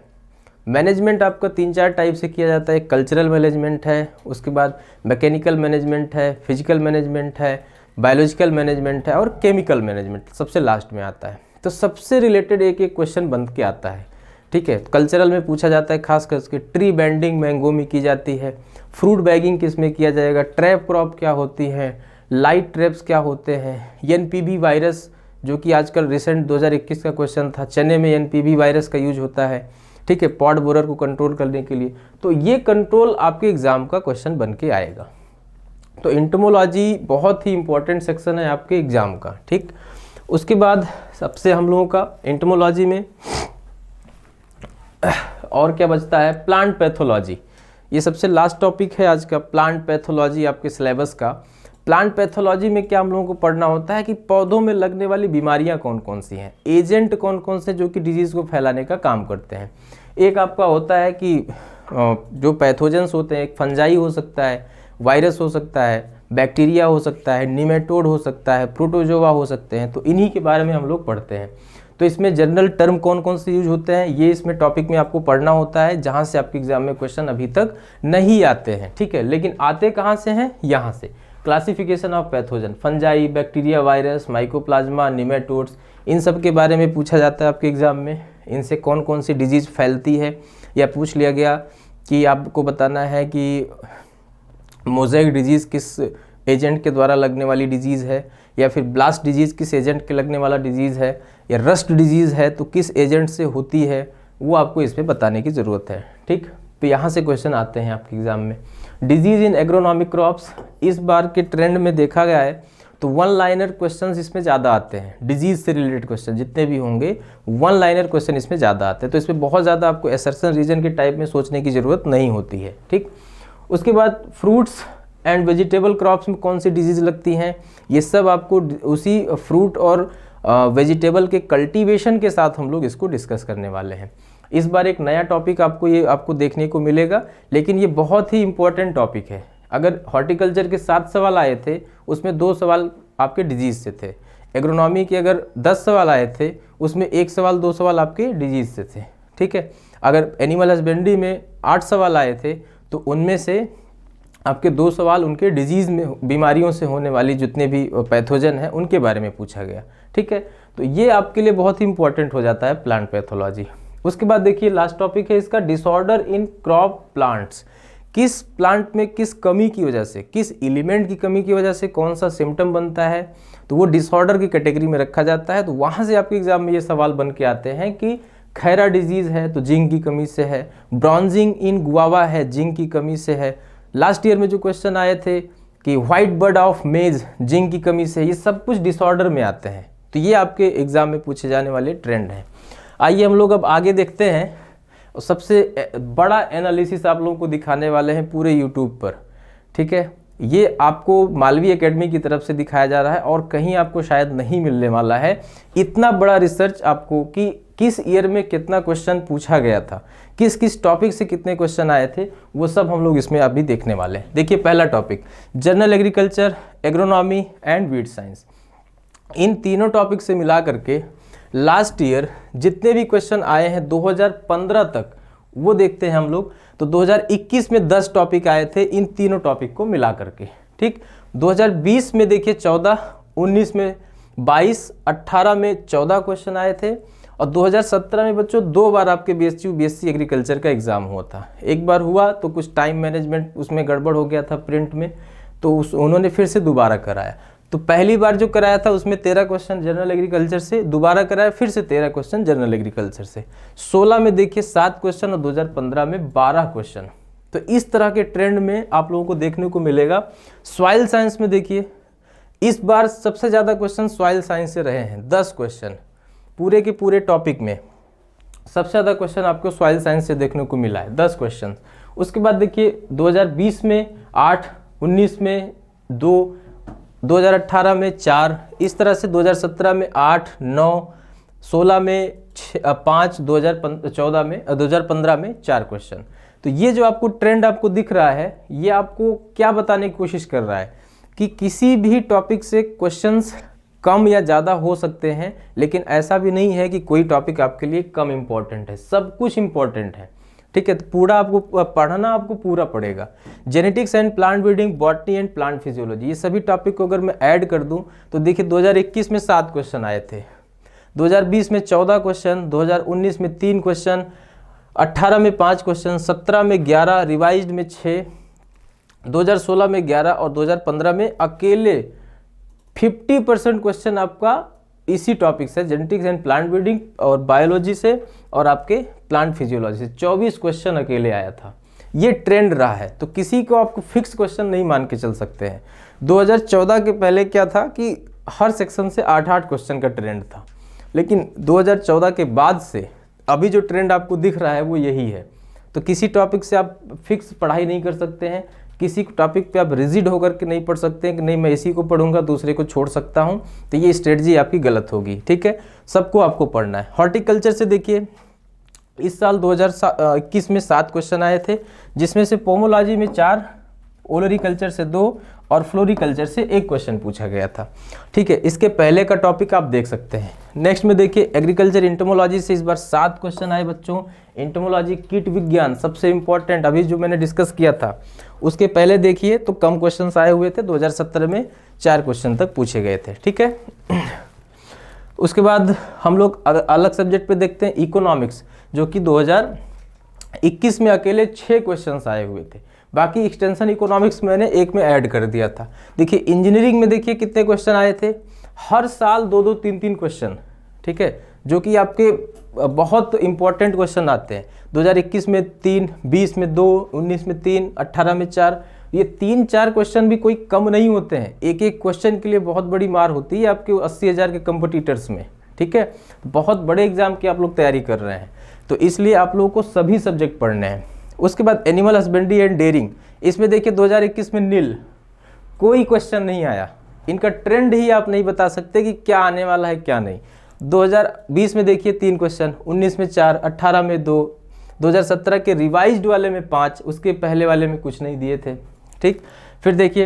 A: मैनेजमेंट आपका 3-4 टाइप से किया जाता है। कल्चरल मैनेजमेंट है, उसके बाद मैकेनिकल मैनेजमेंट है, फिजिकल मैनेजमेंट है, बायोलॉजिकल मैनेजमेंट है और केमिकल मैनेजमेंट सबसे लास्ट में आता है। तो सबसे रिलेटेड एक एक क्वेश्चन बन के आता है, ठीक है। कल्चरल में पूछा जाता है खास करके ट्री बैंडिंग मैंगो में की जाती है, फ्रूट बैगिंग किस में किया जाएगा, ट्रैप क्रॉप क्या होती है, लाइट ट्रैप्स क्या होते हैं, एनपीवी वायरस जो कि आजकल रिसेंट 2021 का क्वेश्चन था, चने में एनपीवी वायरस का यूज होता है, ठीक है, पॉड बोरर को कंट्रोल करने के लिए। तो ये कंट्रोल आपके एग्जाम का क्वेश्चन बन के आएगा। तो एंटोमोलॉजी बहुत ही इंपॉर्टेंट सेक्शन है आपके एग्जाम का, ठीक। उसके बाद सबसे हम लोगों का एंटोमोलॉजी में और क्या बचता है, प्लांट पैथोलॉजी। ये सबसे लास्ट टॉपिक है आज का, प्लांट पैथोलॉजी आपके सिलेबस का। प्लांट पैथोलॉजी में क्या हम लोगों को पढ़ना होता है कि पौधों में लगने वाली बीमारियां कौन कौन सी हैं, एजेंट कौन कौन से जो कि डिजीज़ को फैलाने का काम करते हैं। एक आपका होता है कि जो पैथोजेंस होते हैं, एक फंजाई हो सकता है, वायरस हो सकता है, बैक्टीरिया हो सकता है, निमेटोड हो सकता है, प्रोटोजोआ हो सकते हैं। तो इन्हीं के बारे में हम लोग पढ़ते हैं। तो इसमें जनरल टर्म कौन कौन से यूज होते हैं, ये इसमें टॉपिक में आपको पढ़ना होता है, जहाँ से आपके एग्जाम में क्वेश्चन अभी तक नहीं आते हैं, ठीक है। लेकिन आते कहाँ से हैं, यहाँ से। Classification of pathogen, fungi, bacteria, virus, mycoplasma, nematodes, इन सब के बारे में पूछा जाता है आपके एग्जाम में। इनसे कौन कौन सी डिजीज़ फैलती है, या पूछ लिया गया कि आपको बताना है कि मोज़ेक डिजीज़ किस एजेंट के द्वारा लगने वाली डिजीज़ है, या फिर ब्लास्ट डिजीज़ किस एजेंट के लगने वाला डिजीज़ है, या रस्ट डिजीज़ है तो किस एजेंट से होती है, वो आपको इसमें बताने की ज़रूरत है, ठीक। तो यहाँ से क्वेश्चन आते हैं आपके एग्जाम में। डिजीज़ इन एग्रोनॉमिक क्रॉप्स, इस बार के ट्रेंड में देखा गया है तो वन लाइनर क्वेश्चंस इसमें ज़्यादा आते हैं। डिजीज़ से रिलेटेड क्वेश्चन जितने भी होंगे, वन लाइनर क्वेश्चन इसमें ज़्यादा आते हैं। तो इसमें बहुत ज़्यादा आपको असर्शन रीजन के टाइप में सोचने की ज़रूरत नहीं होती है, ठीक। उसके बाद फ्रूट्स एंड वेजिटेबल क्रॉप्स में कौन सी डिजीज़ लगती हैं, ये सब आपको उसी फ्रूट और वेजिटेबल के कल्टीवेशन के साथ हम लोग इसको डिस्कस करने वाले हैं। इस बार एक नया टॉपिक आपको देखने को मिलेगा, लेकिन ये बहुत ही इंपॉर्टेंट टॉपिक है। अगर हॉर्टिकल्चर के 7 सवाल आए थे, उसमें 2 सवाल आपके डिजीज़ से थे। एग्रोनॉमी के अगर 10 सवाल आए थे, उसमें 1 सवाल 2 सवाल आपके डिजीज़ से थे, ठीक है। अगर एनिमल हस्बेंड्री में 8 सवाल आए थे, तो उनमें से आपके 2 सवाल उनके डिजीज़ में, बीमारियों से होने वाली जितने भी पैथोजन हैं उनके बारे में पूछा गया, ठीक है। तो ये आपके लिए बहुत ही इंपॉर्टेंट हो जाता है प्लांट पैथोलॉजी। उसके बाद देखिए लास्ट टॉपिक है इसका, डिसऑर्डर इन क्रॉप प्लांट्स। किस प्लांट में किस कमी की वजह से, किस एलिमेंट की कमी की वजह से कौन सा सिम्टम बनता है, तो वो डिसऑर्डर की कैटेगरी में रखा जाता है। तो वहाँ से आपके एग्जाम में ये सवाल बन के आते हैं कि खैरा डिजीज़ है तो जिंक की कमी से है, ब्रॉन्जिंग इन गुआवा है जिंक की कमी से है। लास्ट ईयर में जो क्वेश्चन आए थे कि व्हाइट बर्ड ऑफ मेज जिंक की कमी से, ये सब कुछ डिसऑर्डर में आते हैं। तो ये आपके एग्जाम में पूछे जाने वाले ट्रेंड हैं। आइए हम लोग अब आगे देखते हैं, और सबसे बड़ा एनालिसिस आप लोगों को दिखाने वाले हैं पूरे यूट्यूब पर, ठीक है। ये आपको मालवी एकेडमी की तरफ से दिखाया जा रहा है और कहीं आपको शायद नहीं मिलने वाला है। इतना बड़ा रिसर्च आपको कि किस ईयर में कितना क्वेश्चन पूछा गया था, किस किस टॉपिक से कितने क्वेश्चन आए थे, वो सब हम लोग इसमें अभी देखने वाले हैं। देखिए पहला topic, general agriculture, agronomy and weed science. इन तीनों टॉपिक से मिला करके लास्ट ईयर जितने भी क्वेश्चन आए हैं 2015 तक, वो देखते हैं हम लोग। तो 2021 में 10 टॉपिक आए थे इन तीनों टॉपिक को मिला करके, ठीक। 2020 में देखिए 14, 19 में 22, 18 में 14 क्वेश्चन आए थे, और 2017 में बच्चों 2 बार आपके बीएसयू बीएससी एग्रीकल्चर का एग्ज़ाम हुआ था। एक बार हुआ तो कुछ टाइम मैनेजमेंट उसमें गड़बड़ हो गया था प्रिंट में, तो उन्होंने फिर से दोबारा कराया। तो पहली बार जो कराया था उसमें 13 क्वेश्चन जनरल एग्रीकल्चर से, दोबारा कराया फिर से 13 क्वेश्चन जनरल एग्रीकल्चर से। 16 में देखिए 7 क्वेश्चन और 2015 में 12 क्वेश्चन। तो इस तरह के ट्रेंड में आप लोगों को देखने को मिलेगा। सॉइल साइंस में देखिए इस बार सबसे ज़्यादा क्वेश्चन सॉइल साइंस से रहे हैं, 10 क्वेश्चन पूरे के पूरे टॉपिक में। सबसे ज़्यादा क्वेश्चन आपको सॉइल साइंस से देखने को मिला है, 10 क्वेश्चन। उसके बाद देखिए 2020 में 8, 19 में 2, 2018 में 4, इस तरह से 2017 में 8, 9, 16 में 5, 2015 में 4 क्वेश्चन। तो ये जो आपको ट्रेंड आपको दिख रहा है, ये आपको क्या बताने की कोशिश कर रहा है कि किसी भी टॉपिक से क्वेश्चंस कम या ज़्यादा हो सकते हैं, लेकिन ऐसा भी नहीं है कि कोई टॉपिक आपके लिए कम इम्पोर्टेंट है, सब कुछ इम्पोर्टेंट है। ठीक है, तो पूरा आपको पढ़ना आपको पूरा पड़ेगा। Genetics and plant breeding, botany and plant physiology, ये सभी टॉपिक को अगर मैं ऐड कर दूं तो देखिए 2021 में 7 क्वेश्चन आए थे, 2020 में 14 क्वेश्चन, 2019 में 3 क्वेश्चन, 18 में 5 क्वेश्चन, 17 में 11, रिवाइज्ड में 6, 2016 में 11 और 2015 में अकेले 50% क्वेश्चन आपका इसी टॉपिक से, जेनेटिक्स एंड प्लांट ब्रीडिंग और बायोलॉजी से और आपके प्लांट फिजियोलॉजी से 24 क्वेश्चन अकेले आया था। ये ट्रेंड रहा है, तो किसी को आपको फिक्स क्वेश्चन नहीं मान के चल सकते हैं। 2014 के पहले क्या था कि हर सेक्शन से 8-8 क्वेश्चन का ट्रेंड था, लेकिन 2014 के बाद से अभी जो ट्रेंड आपको दिख रहा है वो यही है। तो किसी टॉपिक से आप फिक्स पढ़ाई नहीं कर सकते हैं, किसी टॉपिक पे आप रिजिड होकर के नहीं पढ़ सकते हैं कि नहीं मैं इसी को पढ़ूंगा दूसरे को छोड़ सकता हूं, तो ये स्ट्रेटजी आपकी गलत होगी। ठीक है, सबको आपको पढ़ना है। हॉर्टिकल्चर से देखिए इस साल 2021 में 7 क्वेश्चन आए थे, जिसमें से पोमोलॉजी में 4, ओलरीकल्चर से 2 और फ्लोरिकल्चर से 1 क्वेश्चन पूछा गया था। ठीक है, इसके पहले का टॉपिक आप देख सकते हैं। नेक्स्ट में देखिए एग्रीकल्चर इंटोमोलॉजी से इस बार 7 क्वेश्चन आए बच्चों। इंटोमोलॉजी कीट विज्ञान सबसे इंपॉर्टेंट, अभी जो मैंने डिस्कस किया था उसके पहले देखिए तो कम क्वेश्चंस आए हुए थे, 2017 में 4 क्वेश्चन तक पूछे गए थे। ठीक है, उसके बाद हम लोग अलग सब्जेक्ट पे देखते हैं इकोनॉमिक्स, जो कि 2021 में अकेले 6 क्वेश्चंस आए हुए थे, बाकी एक्सटेंशन इकोनॉमिक्स मैंने एक में ऐड कर दिया था। देखिए इंजीनियरिंग में देखिए कितने क्वेश्चन आए थे, हर साल 2-2, 3-3 क्वेश्चन। ठीक है, जो कि आपके बहुत इंपॉर्टेंट क्वेश्चन आते हैं। 2021 में 3, 20 में 2, 19 में 3, 18 में 4। ये 3-4 क्वेश्चन भी कोई कम नहीं होते हैं, एक एक क्वेश्चन के लिए बहुत बड़ी मार होती है आपके 80,000 के कंपटीटर्स में। ठीक है, बहुत बड़े एग्जाम की आप लोग तैयारी कर रहे हैं, तो इसलिए आप लोगों को सभी सब्जेक्ट पढ़ने हैं। उसके बाद एनिमल हस्बेंड्री एंड डेयरिंग, इसमें देखिए 2021 में नील, कोई क्वेश्चन नहीं आया। इनका ट्रेंड ही आप नहीं बता सकते कि क्या आने वाला है क्या नहीं। 2020 में देखिए 3 क्वेश्चन, 19 में 4, 18 में 2, 2017 के रिवाइज्ड वाले में 5, उसके पहले वाले में कुछ नहीं दिए थे। ठीक, फिर देखिए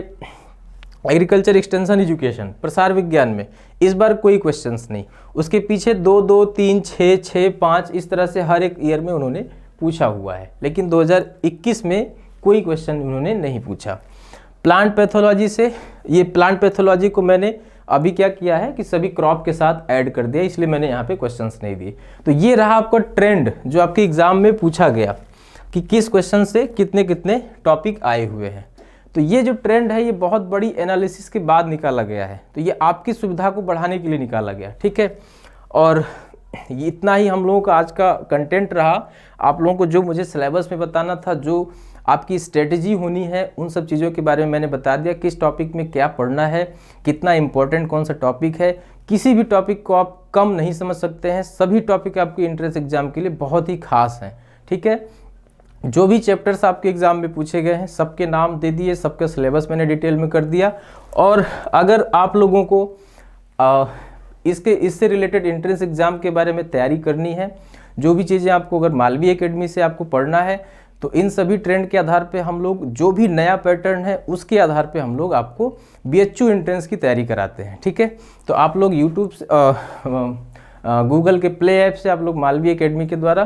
A: एग्रीकल्चर एक्सटेंशन एजुकेशन, प्रसार विज्ञान में इस बार कोई क्वेश्चंस नहीं, उसके पीछे 2-2, 3, 6, 6, 5 इस तरह से हर एक ईयर में उन्होंने पूछा हुआ है, लेकिन 2021 में कोई क्वेश्चन उन्होंने नहीं पूछा। प्लांट पैथोलॉजी से, ये प्लांट पैथोलॉजी को मैंने अभी क्या किया है कि सभी क्रॉप के साथ ऐड कर दिया, इसलिए मैंने यहाँ पे क्वेश्चंस नहीं दिए। तो ये रहा आपका ट्रेंड जो आपके एग्जाम में पूछा गया कि किस क्वेश्चन से कितने कितने टॉपिक आए हुए हैं। तो ये जो ट्रेंड है ये बहुत बड़ी एनालिसिस के बाद निकाला गया है, तो ये आपकी सुविधा को बढ़ाने के लिए निकाला गया। ठीक है, और ये इतना ही हम लोगों का आज का कंटेंट रहा। आप लोगों को जो मुझे सिलेबस में बताना था, जो आपकी स्ट्रेटजी होनी है, उन सब चीज़ों के बारे में मैंने बता दिया, किस टॉपिक में क्या पढ़ना है, कितना इंपॉर्टेंट कौन सा टॉपिक है। किसी भी टॉपिक को आप कम नहीं समझ सकते हैं, सभी टॉपिक आपके एंट्रेंस एग्जाम के लिए बहुत ही खास हैं। ठीक है, जो भी चैप्टर्स आपके एग्जाम में पूछे गए हैं सबके नाम दे दिए, सबका सिलेबस मैंने डिटेल में कर दिया। और अगर आप लोगों को इससे रिलेटेड एंट्रेंस एग्जाम के बारे में तैयारी करनी है, जो भी चीज़ें आपको अगर मालवी एकेडमी से आपको पढ़ना है, तो इन सभी ट्रेंड के आधार पे हम लोग जो भी नया पैटर्न है उसके आधार पे हम लोग आपको BHU एंट्रेंस की तैयारी कराते हैं। ठीक है, तो आप लोग यूट्यूब से गूगल के प्ले ऐप से आप लोग मालवी एकेडमी के द्वारा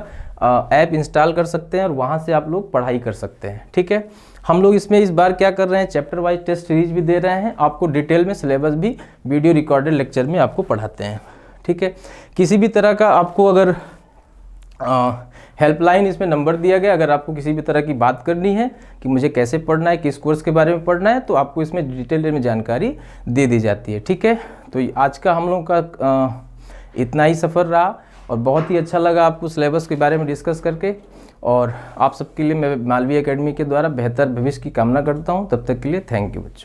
A: ऐप इंस्टॉल कर सकते हैं और वहाँ से आप लोग पढ़ाई कर सकते हैं। ठीक है, हम लोग इसमें इस बार क्या कर रहे हैं, चैप्टर वाइज टेस्ट सीरीज भी दे रहे हैं, आपको डिटेल में सिलेबस भी वीडियो रिकॉर्डेड लेक्चर में आपको पढ़ाते हैं। ठीक है, किसी भी तरह का आपको अगर हेल्पलाइन इसमें नंबर दिया गया, अगर आपको किसी भी तरह की बात करनी है कि मुझे कैसे पढ़ना है, किस कोर्स के बारे में पढ़ना है, तो आपको इसमें डिटेल में जानकारी दे दी जाती है। ठीक है, तो आज का हम लोग का इतना ही सफ़र रहा और बहुत ही अच्छा लगा आपको सिलेबस के बारे में डिस्कस करके, और आप सबके लिए मैं मालवी एकेडमी के द्वारा बेहतर भविष्य की कामना करता हूँ। तब तक के लिए थैंक यू बच्चों।